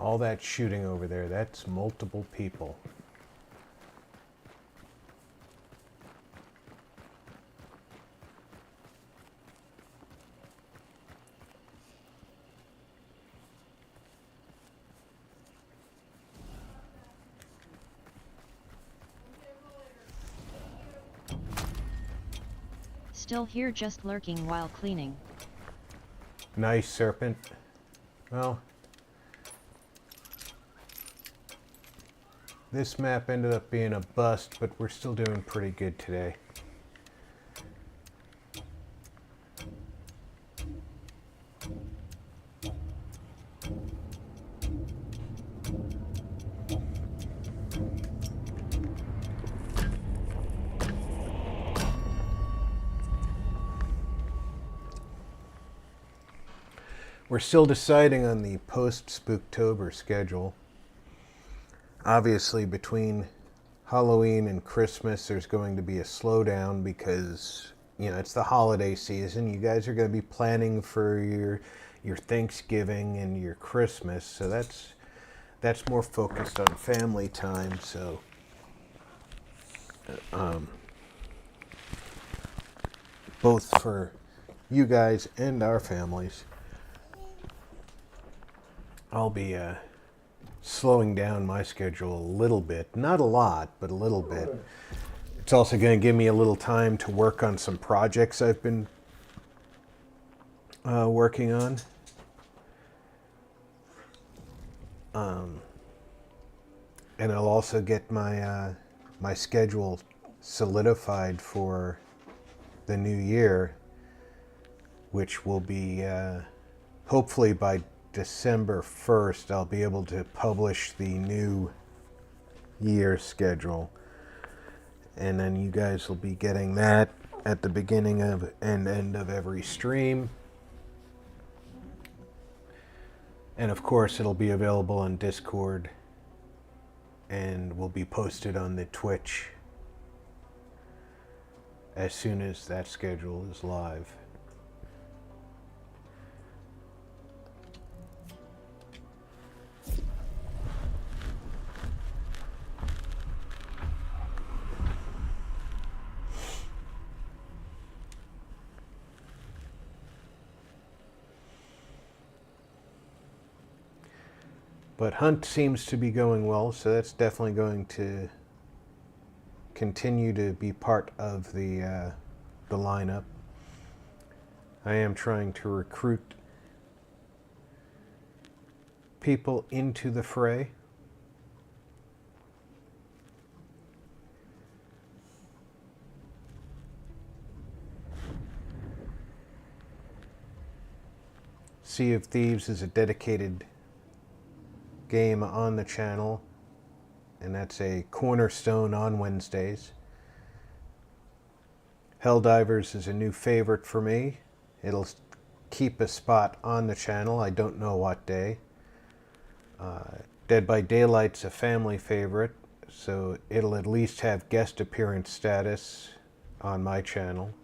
All that shooting over there, that's multiple people. Still here just lurking while cleaning. Nice, serpent. Well, this map ended up being a bust, but we're still doing pretty good today. We're still deciding on the post-Spooktober schedule. Obviously, between Halloween and Christmas, there's going to be a slowdown because, you know, it's the holiday season. You guys are going to be planning for your Thanksgiving and your Christmas, so that's more focused on family time. So, both for you guys and our families, I'll be slowing down my schedule a little bit. Not a lot, but a little bit. It's also going to give me a little time to work on some projects I've been working on. And I'll also get my my schedule solidified for the new year, which will be hopefully by December 1st, I'll be able to publish the new year schedule. And then you guys will be getting that at the beginning of and end of every stream. And of course, it'll be available on Discord and will be posted on the Twitch as soon as that schedule is live. But hunt seems to be going well, so that's definitely going to continue to be part of the lineup. I am trying to recruit people into the fray. Sea of Thieves is a dedicated game on the channel, and that's a cornerstone on Wednesdays. Helldivers is a new favorite for me. It'll keep a spot on the channel. I don't know what day. Dead by Daylight's a family favorite, so it'll at least have guest appearance status on my channel.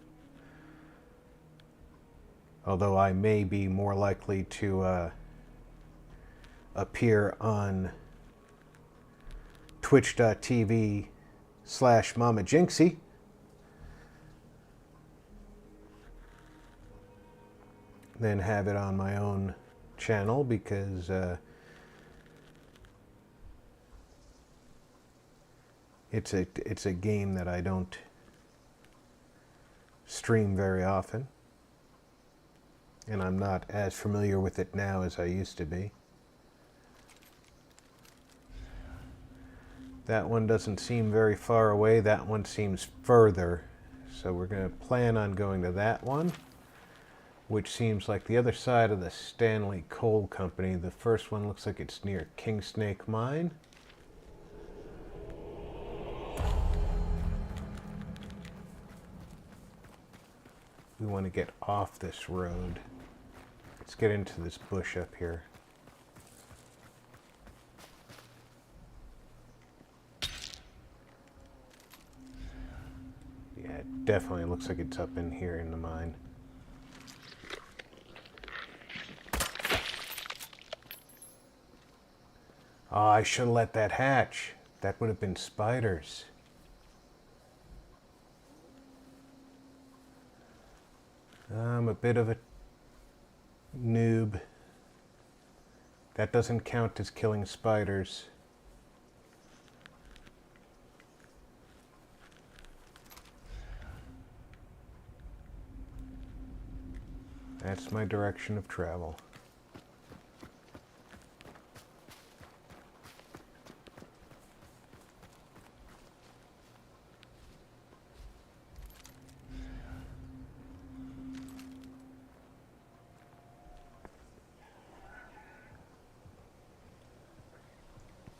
Although I may be more likely to appear on twitch.tv/MamaJinxie. Then have it on my own channel because it's a game that I don't stream very often, and I'm not as familiar with it now as I used to be. That one doesn't seem very far away. That one seems further, so we're going to plan on going to that one, which seems like the other side of the Stanley Coal Company. The first one looks like it's near King Snake Mine. We want to get off this road. Let's get into this bush up here. Yeah, it definitely looks like it's up in here in the mine. Oh, I should have let that hatch. That would have been spiders. I'm a bit of a noob. That doesn't count as killing spiders. That's my direction of travel.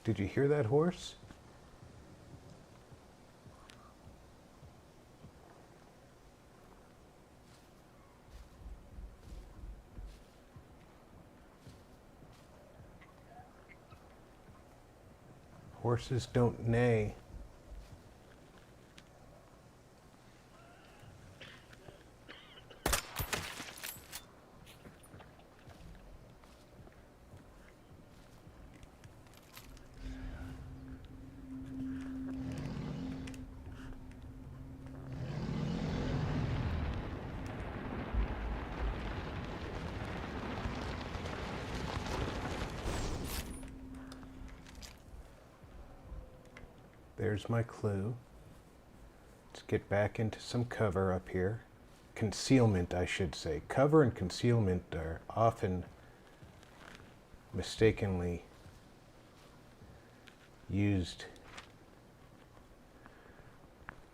Did you hear that horse? Horses don't neigh. There's my clue. Let's get back into some cover up here. Concealment, I should say. Cover and concealment are often mistakenly used.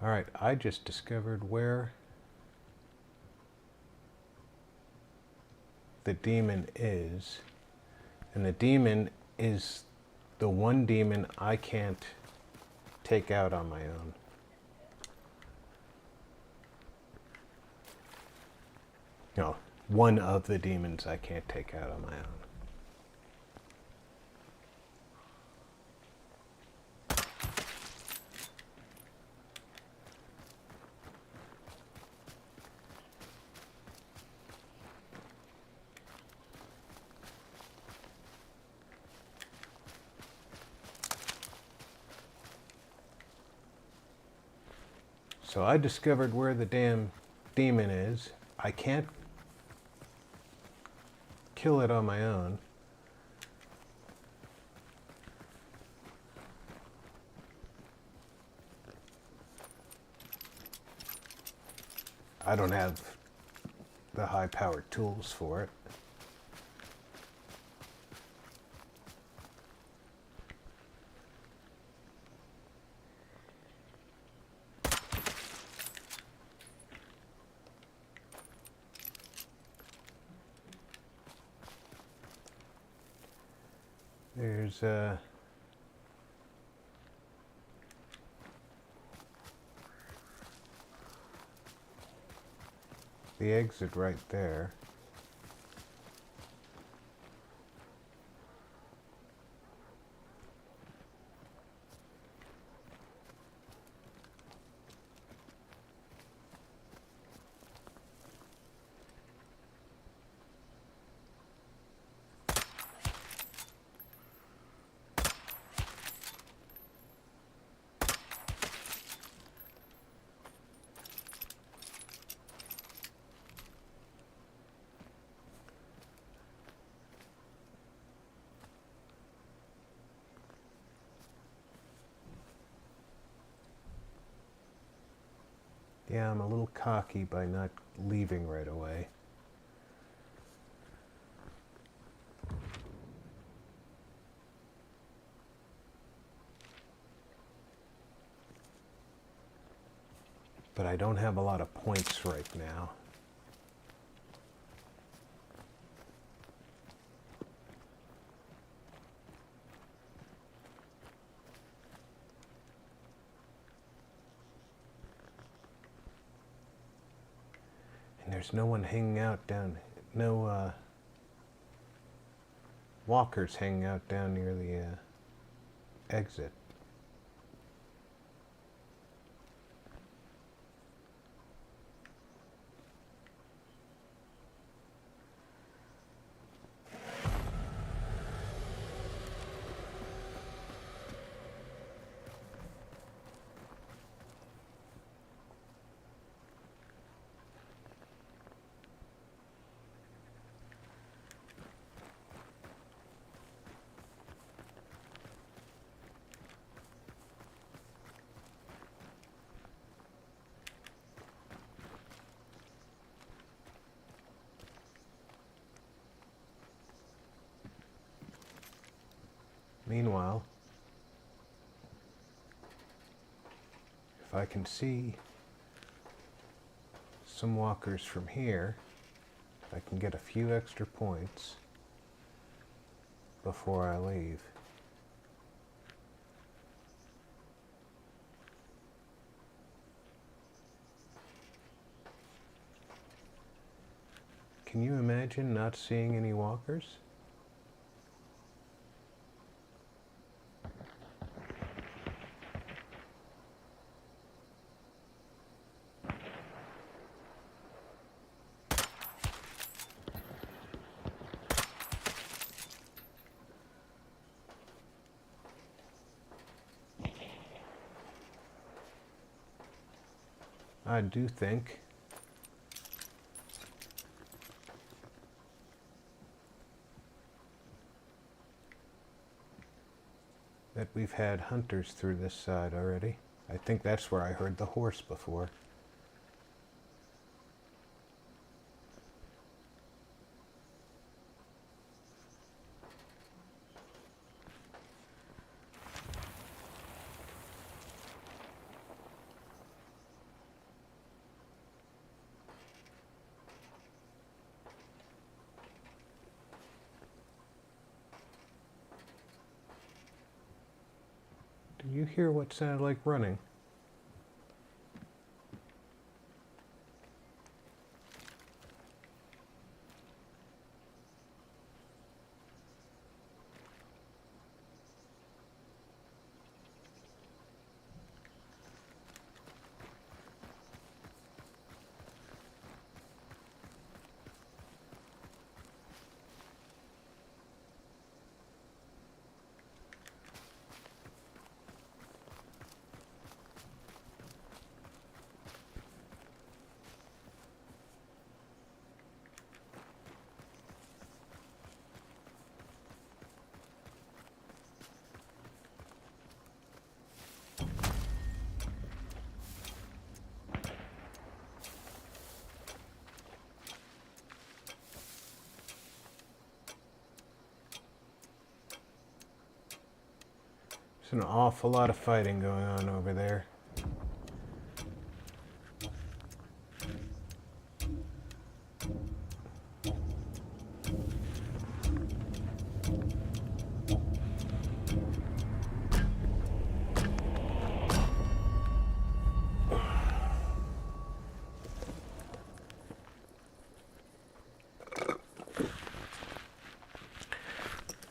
All right, I just discovered where the demon is. And the demon is the one demon I can't take out on my own. No, one of the demons I can't take out on my own. So I discovered where the damn demon is. I can't kill it on my own. I don't have the high-powered tools for it. There's the exit right there. Yeah, I'm a little cocky by not leaving right away. But I don't have a lot of points right now. And there's no one hanging out down, no walkers hanging out down near the exit. Meanwhile, if I can see some walkers from here, I can get a few extra points before I leave. Can you imagine not seeing any walkers? I do think that we've had hunters through this side already. I think that's where I heard the horse before. Do you hear what sounded like running? There's an awful lot of fighting going on over there.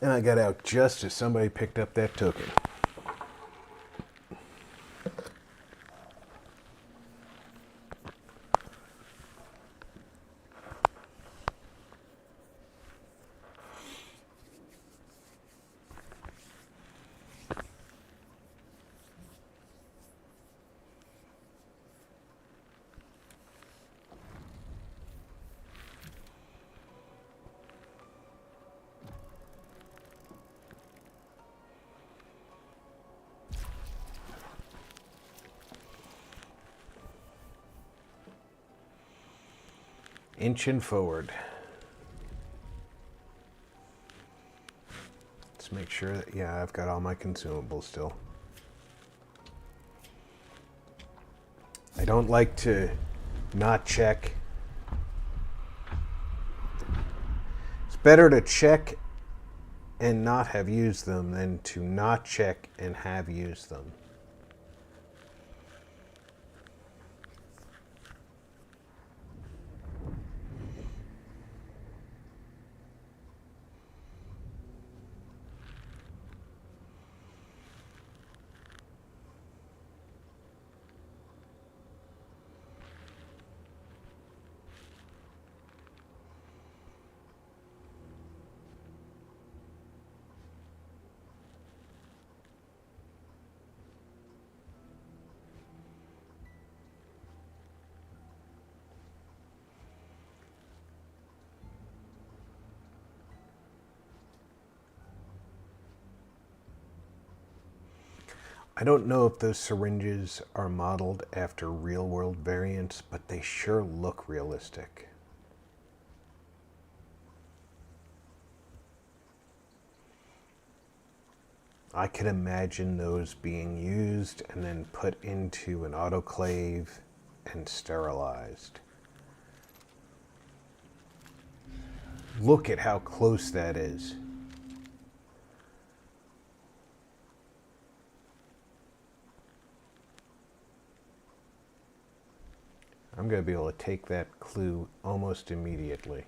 And I got out just as somebody picked up that token. Inching forward. Let's make sure that, yeah, I've got all my consumables still. I don't like to not check. It's better to check and not have used them than to not check and have used them. I don't know if those syringes are modeled after real-world variants, but they sure look realistic. I can imagine those being used and then put into an autoclave and sterilized. Look at how close that is. I'm going to be able to take that clue almost immediately.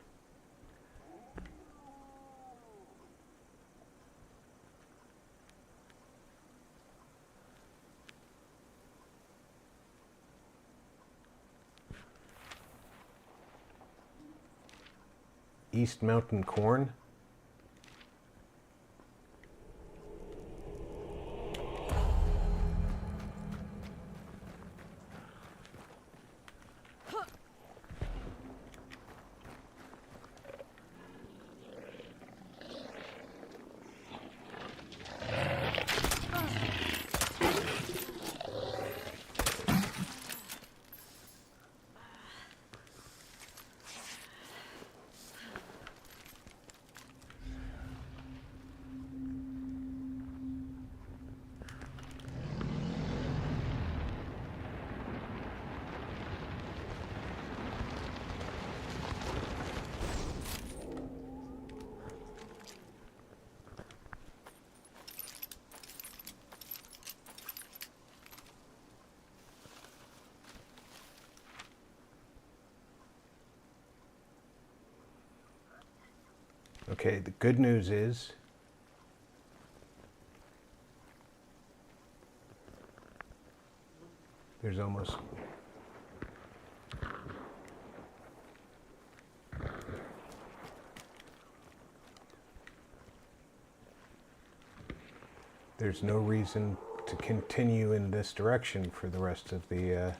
East Mountain corn. Okay, the good news is there's almost there's no reason to continue in this direction for the rest of the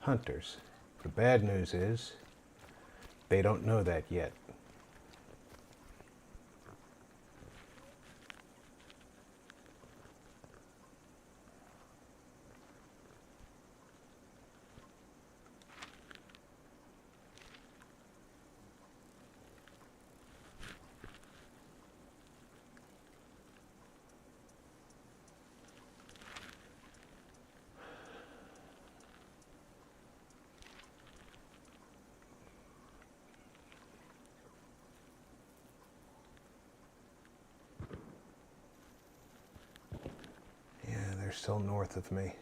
hunters. The bad news is they don't know that yet. they're still north of me.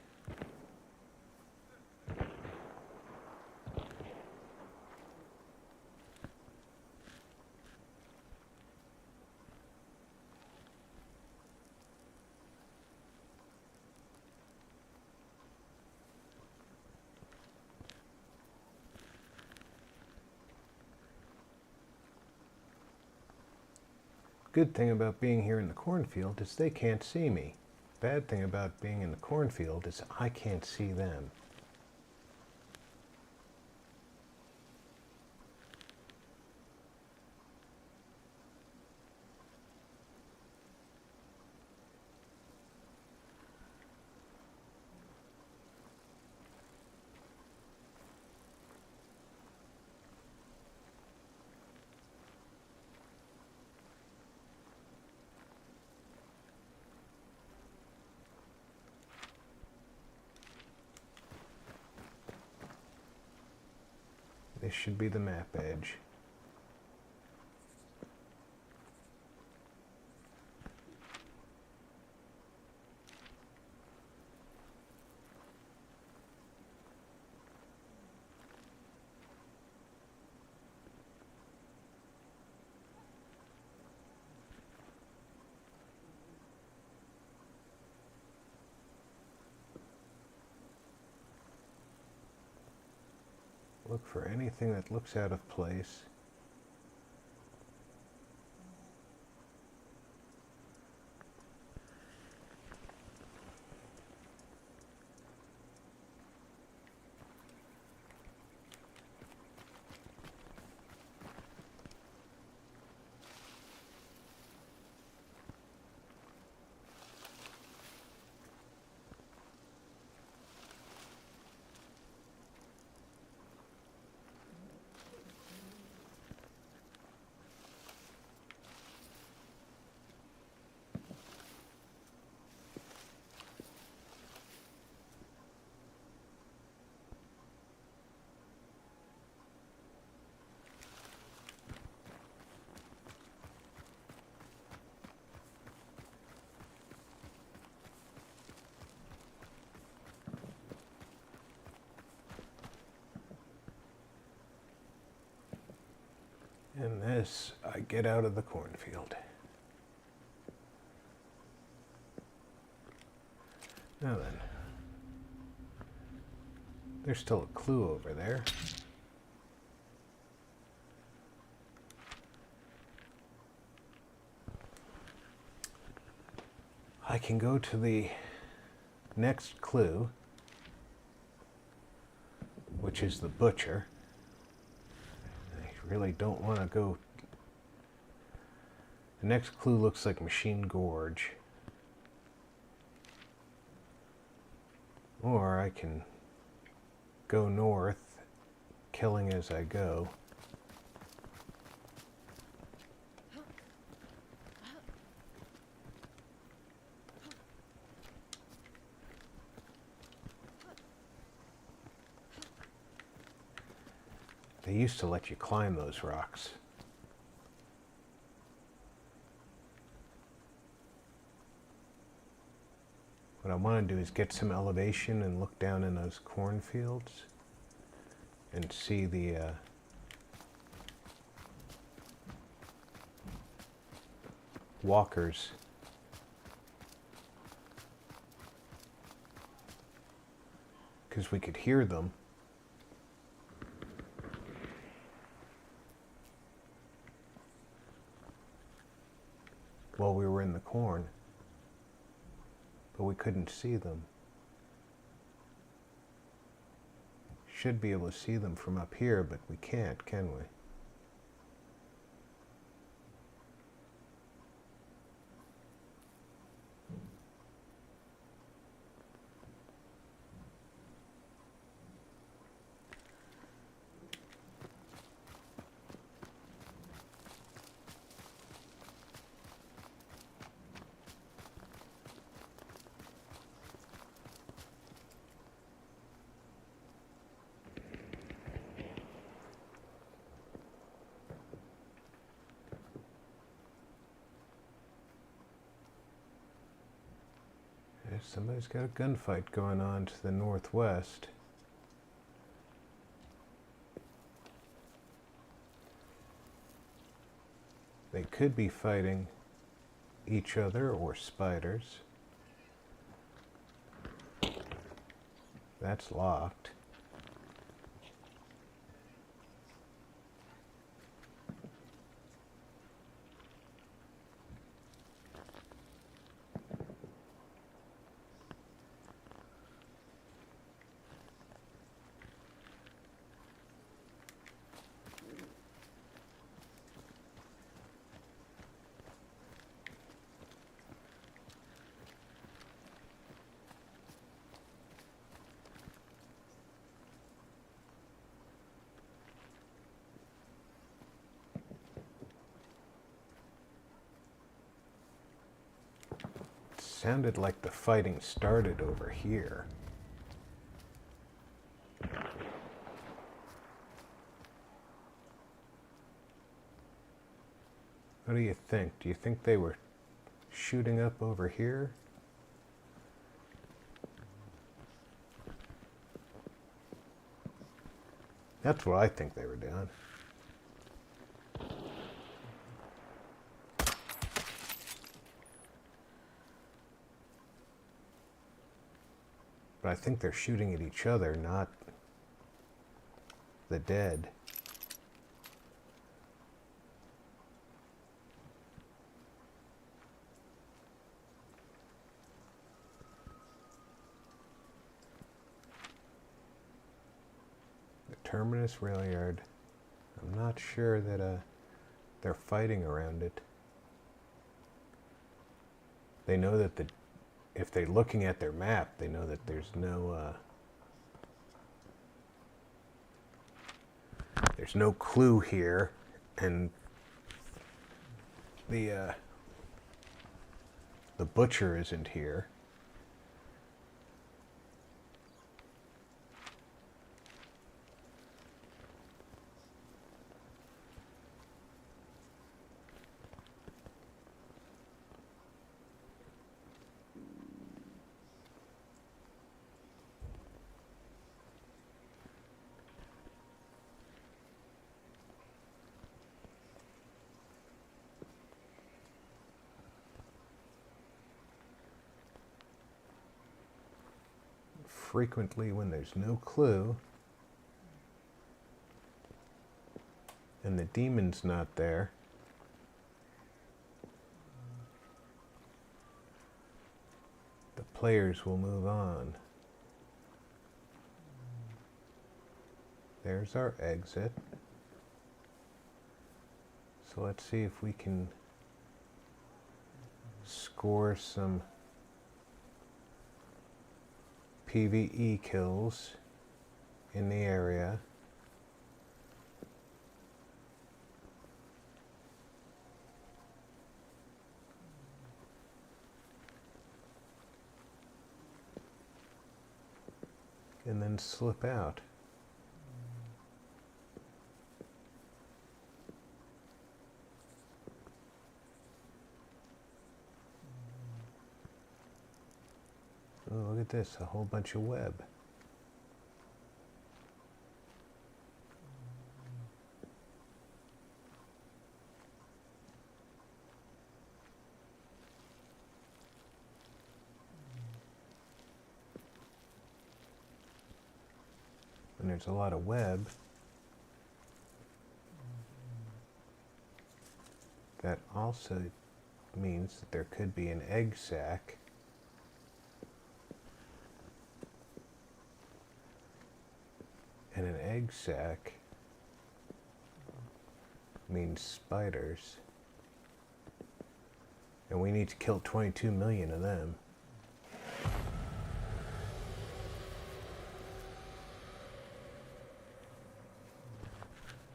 Good thing about being here in the cornfield is they can't see me. Bad thing about being in the cornfield is I can't see them. This should be the map edge. Look for anything that looks out of place. And this, I get out of the cornfield. Now then, there's still a clue over there. I can go to the next clue, which is the butcher. I really don't want to go. The next clue looks like Machine Gorge. Or I can go north, killing as I go. They used to let you climb those rocks. What I want to do is get some elevation and look down in those cornfields and see the walkers. Because we could hear them. While we were in the corn, but we couldn't see them. Should be able to see them from up here, but we can't, can we? Somebody's got a gunfight going on to the northwest. They could be fighting each other or spiders. That's locked. Sounded like the fighting started over here. What do you think? Do you think they were shooting up over here? That's what I think they were doing. But I think they're shooting at each other, not the dead. The Terminus rail yard. I'm not sure that they're fighting around it. They know that if they're looking at their map, they know that there's no clue here, and the butcher isn't here. Frequently, when there's no clue and the demon's not there, the players will move on. There's our exit. So let's see if we can score some PvE kills in the area. And then slip out. Oh, look at this, a whole bunch of web. And there's a lot of web. That also means that there could be an egg sac. And an egg sac means spiders. And we need to kill 22 million of them.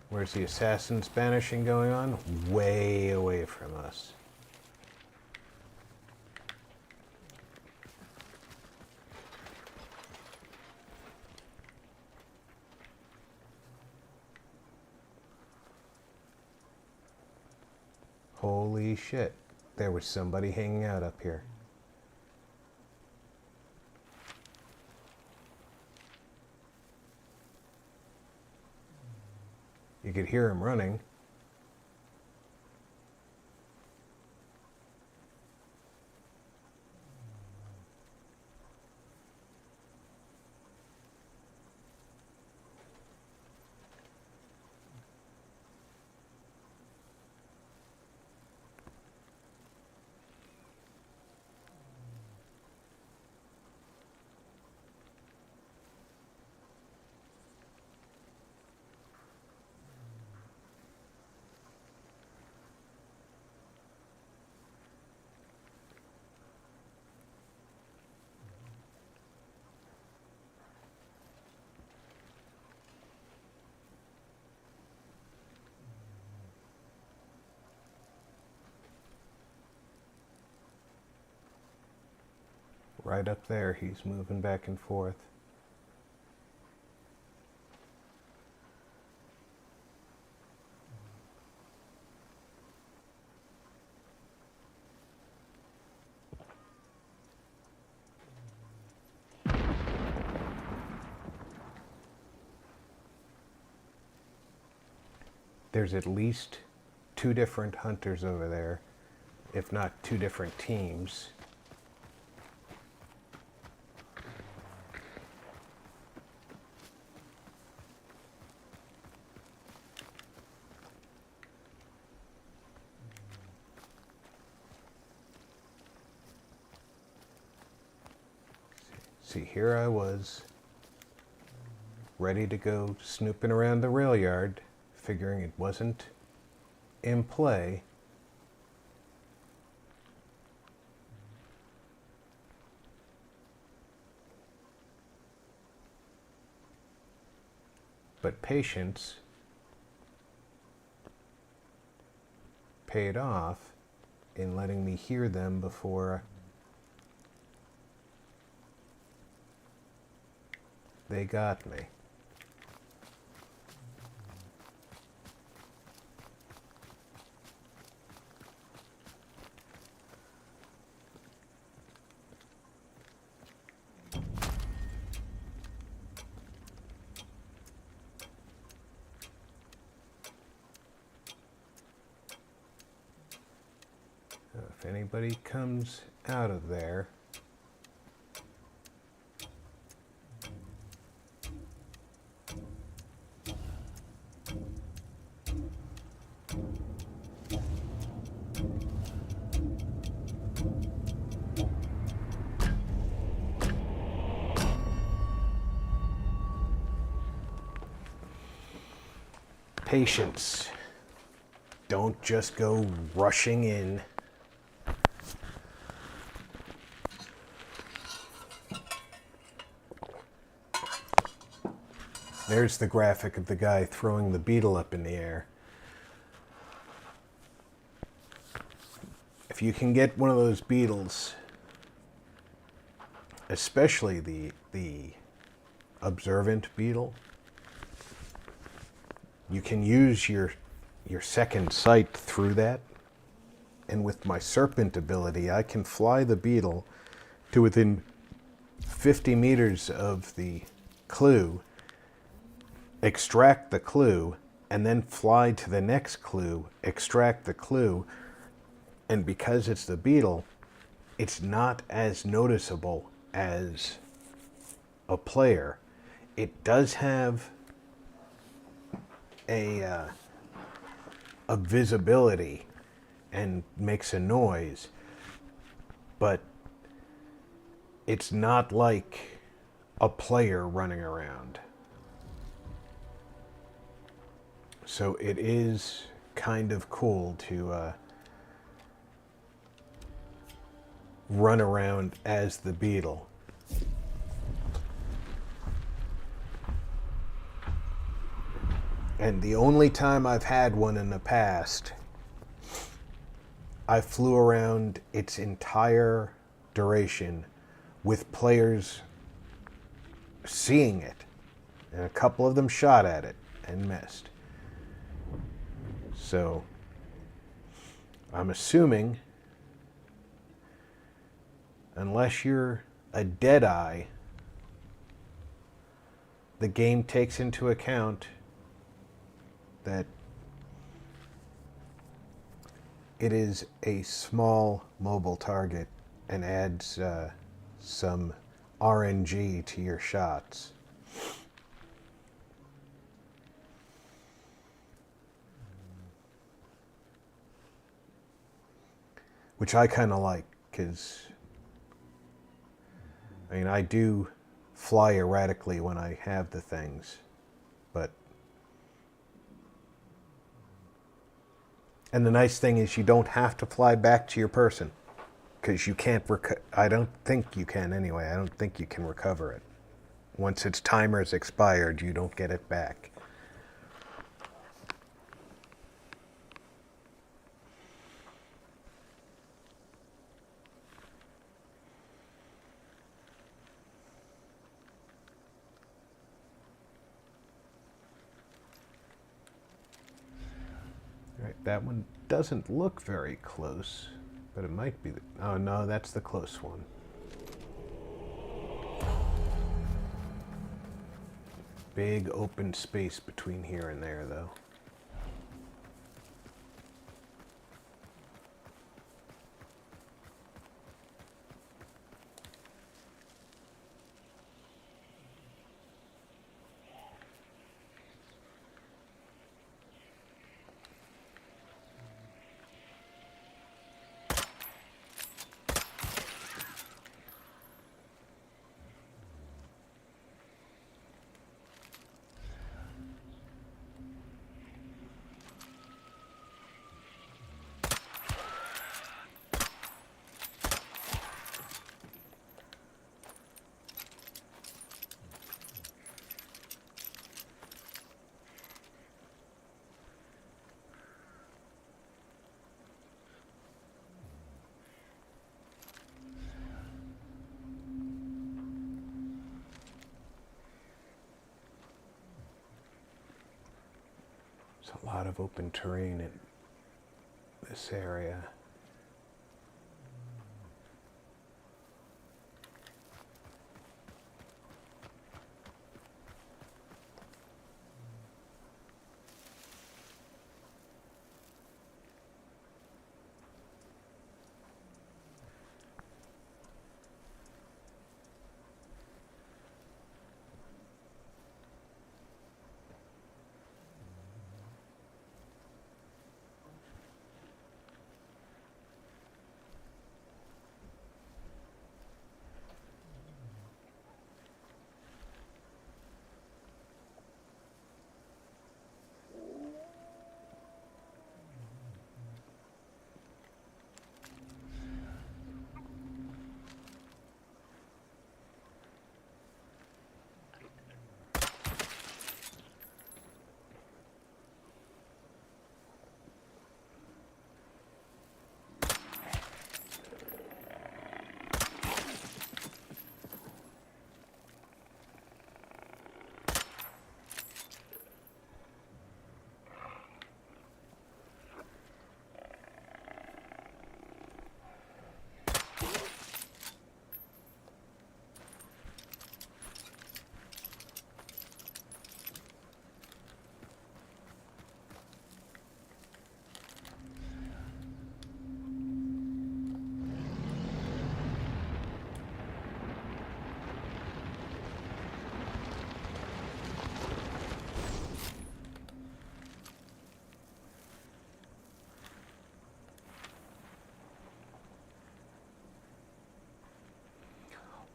Where's the assassin's banishing going on? Way away from us. Holy shit, there was somebody hanging out up here. You could hear him running. Right up there, he's moving back and forth. There's at least 2 different hunters over there, if not 2 different teams. See, here I was, ready to go snooping around the rail yard, figuring it wasn't in play. But patience paid off in letting me hear them before they got me. If anybody comes out of there, patience. Don't just go rushing in. There's the graphic of the guy throwing the beetle up in the air. If you can get one of those beetles, especially the observant beetle, you can use your second sight through that. And with my serpent ability, I can fly the beetle to within 50 meters of the clue, extract the clue, and then fly to the next clue, extract the clue. And because it's the beetle, it's not as noticeable as a player. It does have a visibility and makes a noise, but it's not like a player running around. So it is kind of cool to run around as the beetle. And the only time I've had one in the past, I flew around its entire duration with players seeing it. And a couple of them shot at it and missed. So I'm assuming, unless you're a deadeye, the game takes into account that it is a small mobile target and adds some RNG to your shots. Which I kind of like, because, I mean, I do fly erratically when I have the things, but... And the nice thing is you don't have to fly back to your person, because you can't I don't think you can anyway. I don't think you can recover it. Once its timer is expired, you don't get it back. All right, that one doesn't look very close, but it might be. Oh no, that's the close one. Big open space between here and there, though. There's a lot of open terrain in this area.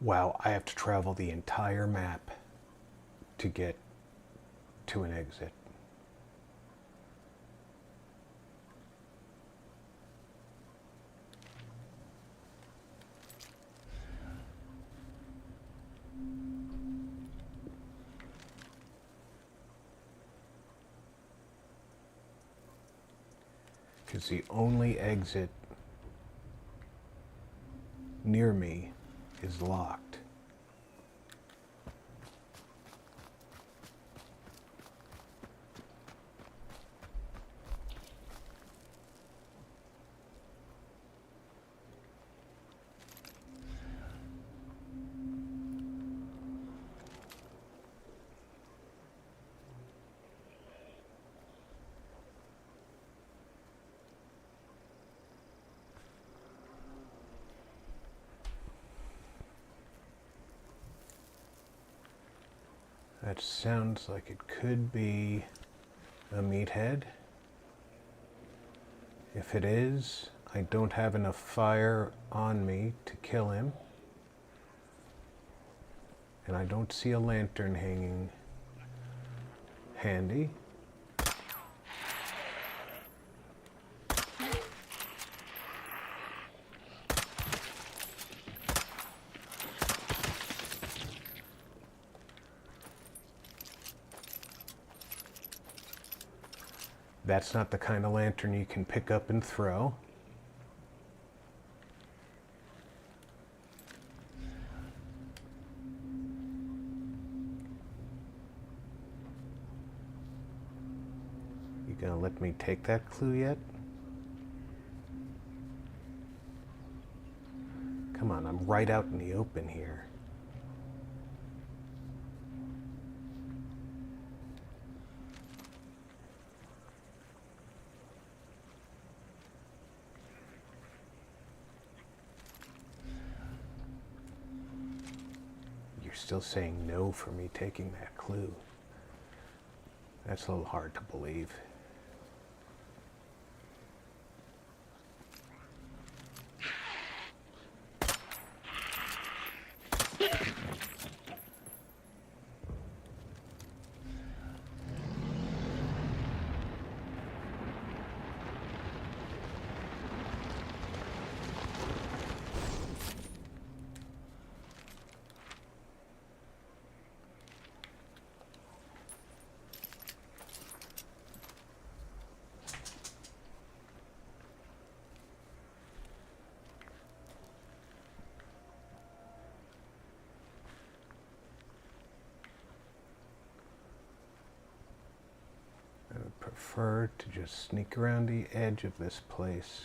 Wow, I have to travel the entire map to get to an exit. Because the only exit near me is locked. That sounds like it could be a meathead. If it is, I don't have enough fire on me to kill him. And I don't see a lantern hanging handy. That's not the kind of lantern you can pick up and throw. You gonna let me take that clue yet? Come on, I'm right out in the open here. You're still saying no for me taking that clue. That's a little hard to believe. I would prefer to just sneak around the edge of this place.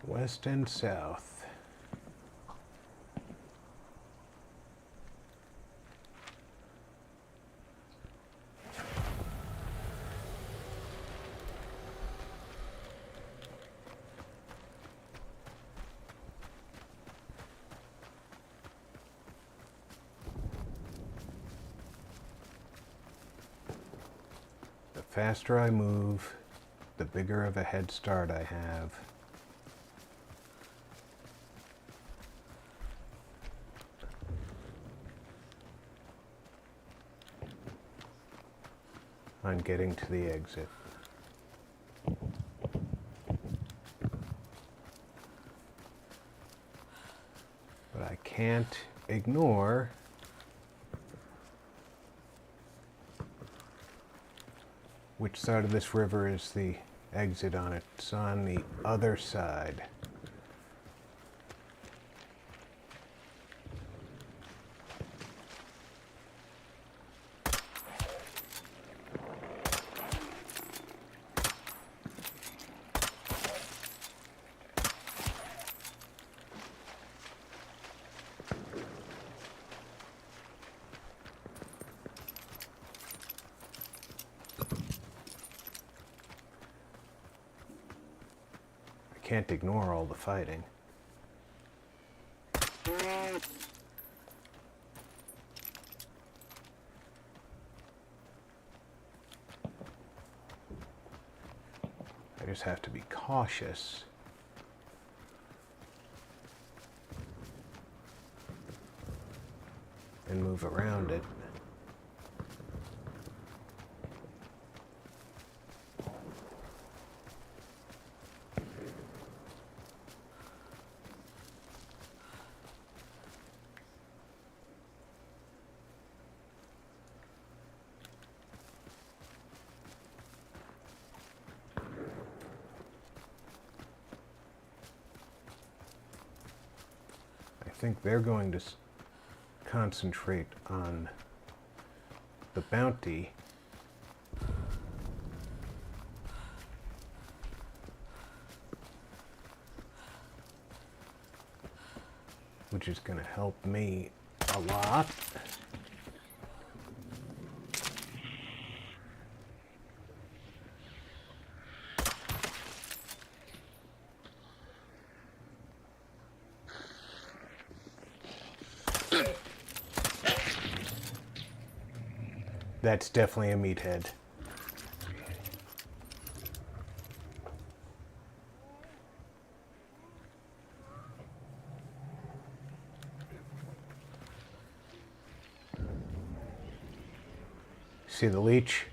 West and south. The faster I move, the bigger of a head start I have. On getting to the exit. But I can't ignore which side of this river is the exit on it. It's on the other side. Can't ignore all the fighting. I just have to be cautious. and move around it. I think they're going to concentrate on the bounty. Which is going to help me a lot. That's definitely a meathead. See the leech?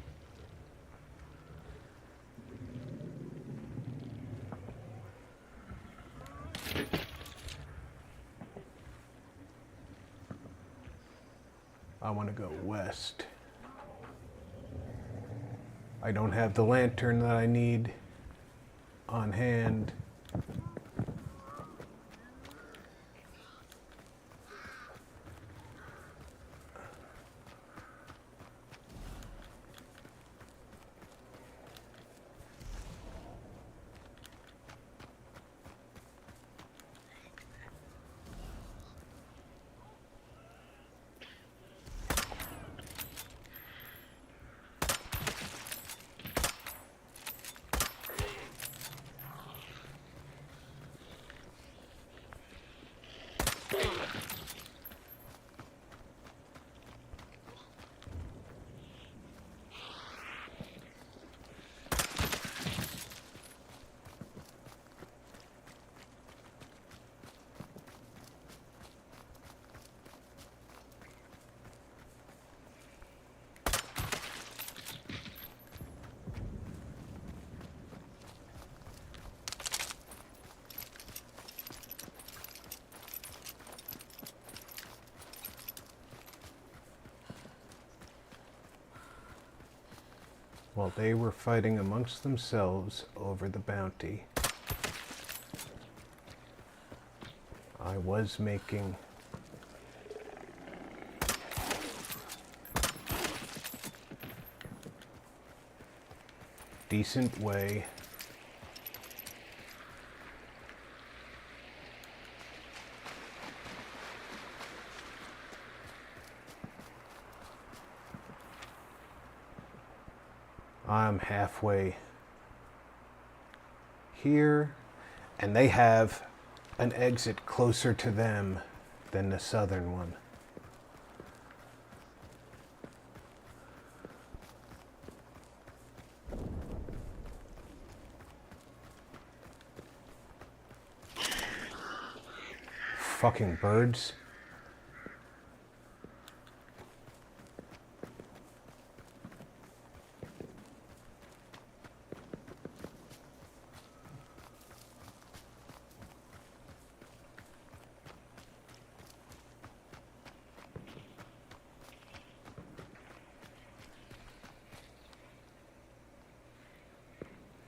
I want to go west. I don't have the lantern that I need on hand. While they were fighting amongst themselves over the bounty, I was making decent way I'm halfway here, and they have an exit closer to them than the southern one. Fucking birds.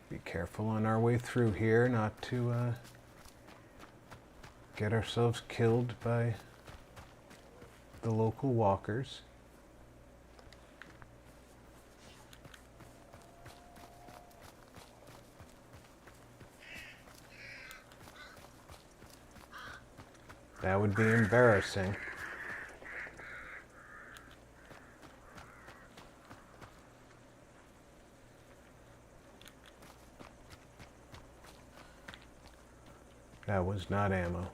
Be careful on our way through here not to get ourselves killed by the local walkers. That would be embarrassing. That was not ammo.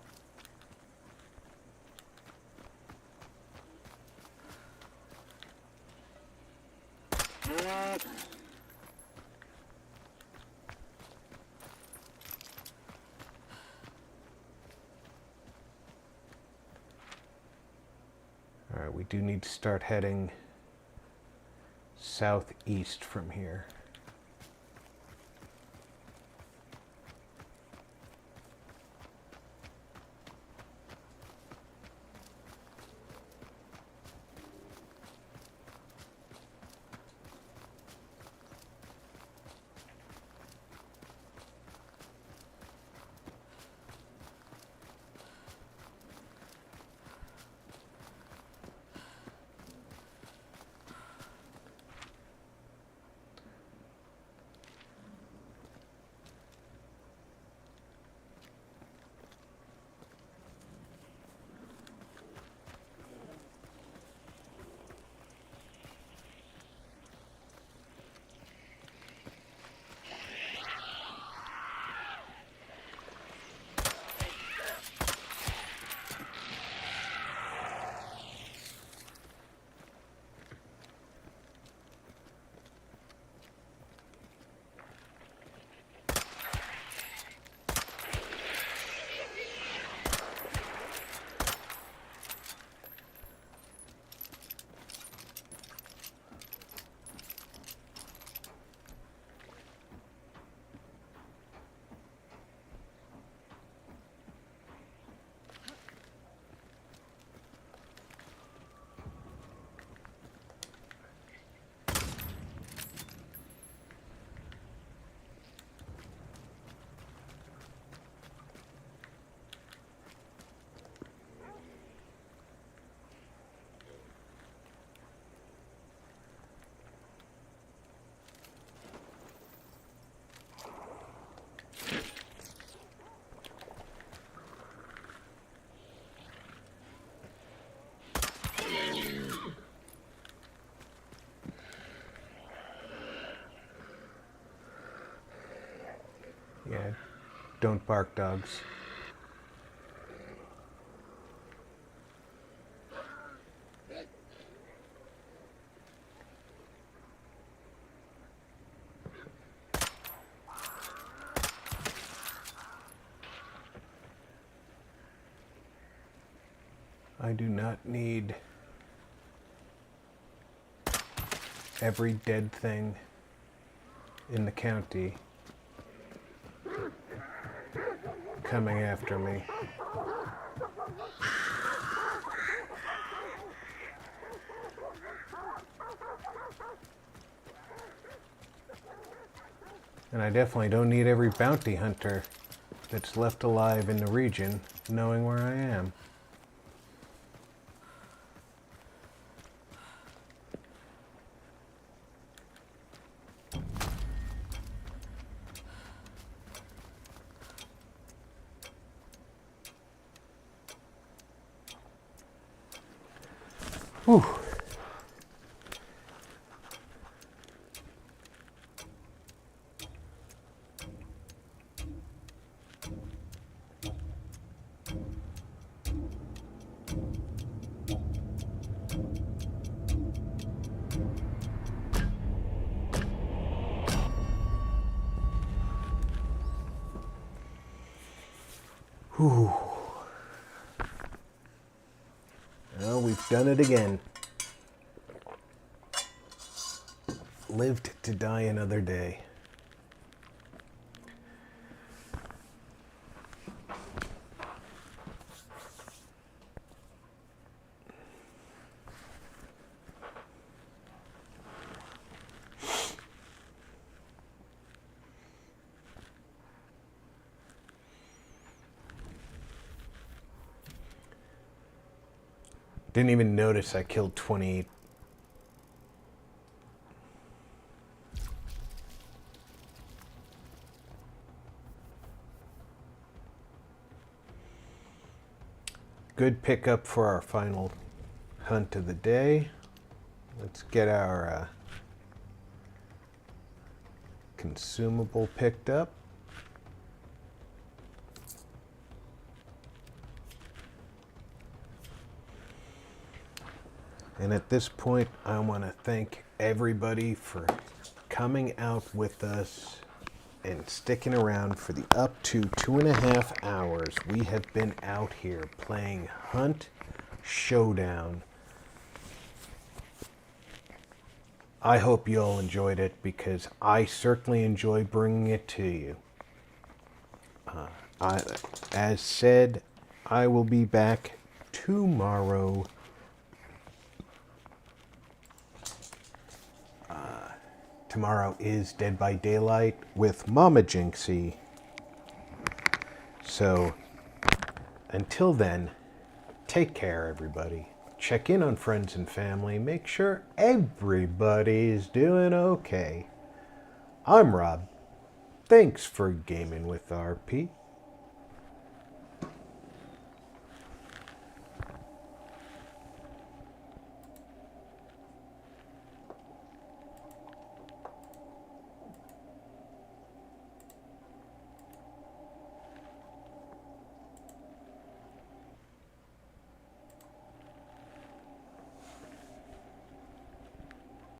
All right, Alright, we do need to start heading southeast from here. Yeah, don't bark, dogs. I do not need every dead thing in the county coming after me. And I definitely don't need every bounty hunter that's left alive in the region knowing where I am. Whew. Whew. Well, we've done it again. Lived to die another day. Didn't even notice I killed 28. Good pickup for our final hunt of the day. Let's get our consumable picked up. And at this point, I want to thank everybody for coming out with us and sticking around for the up to 2.5 hours we have been out here playing Hunt Showdown. I hope you all enjoyed it because I certainly enjoy bringing it to you. As said, I will be back tomorrow. Tomorrow is Dead by Daylight with Mama Jinxie. So, until then, take care, everybody. Check in on friends and family. Make sure everybody's doing okay. I'm Rob. Thanks for gaming with RP.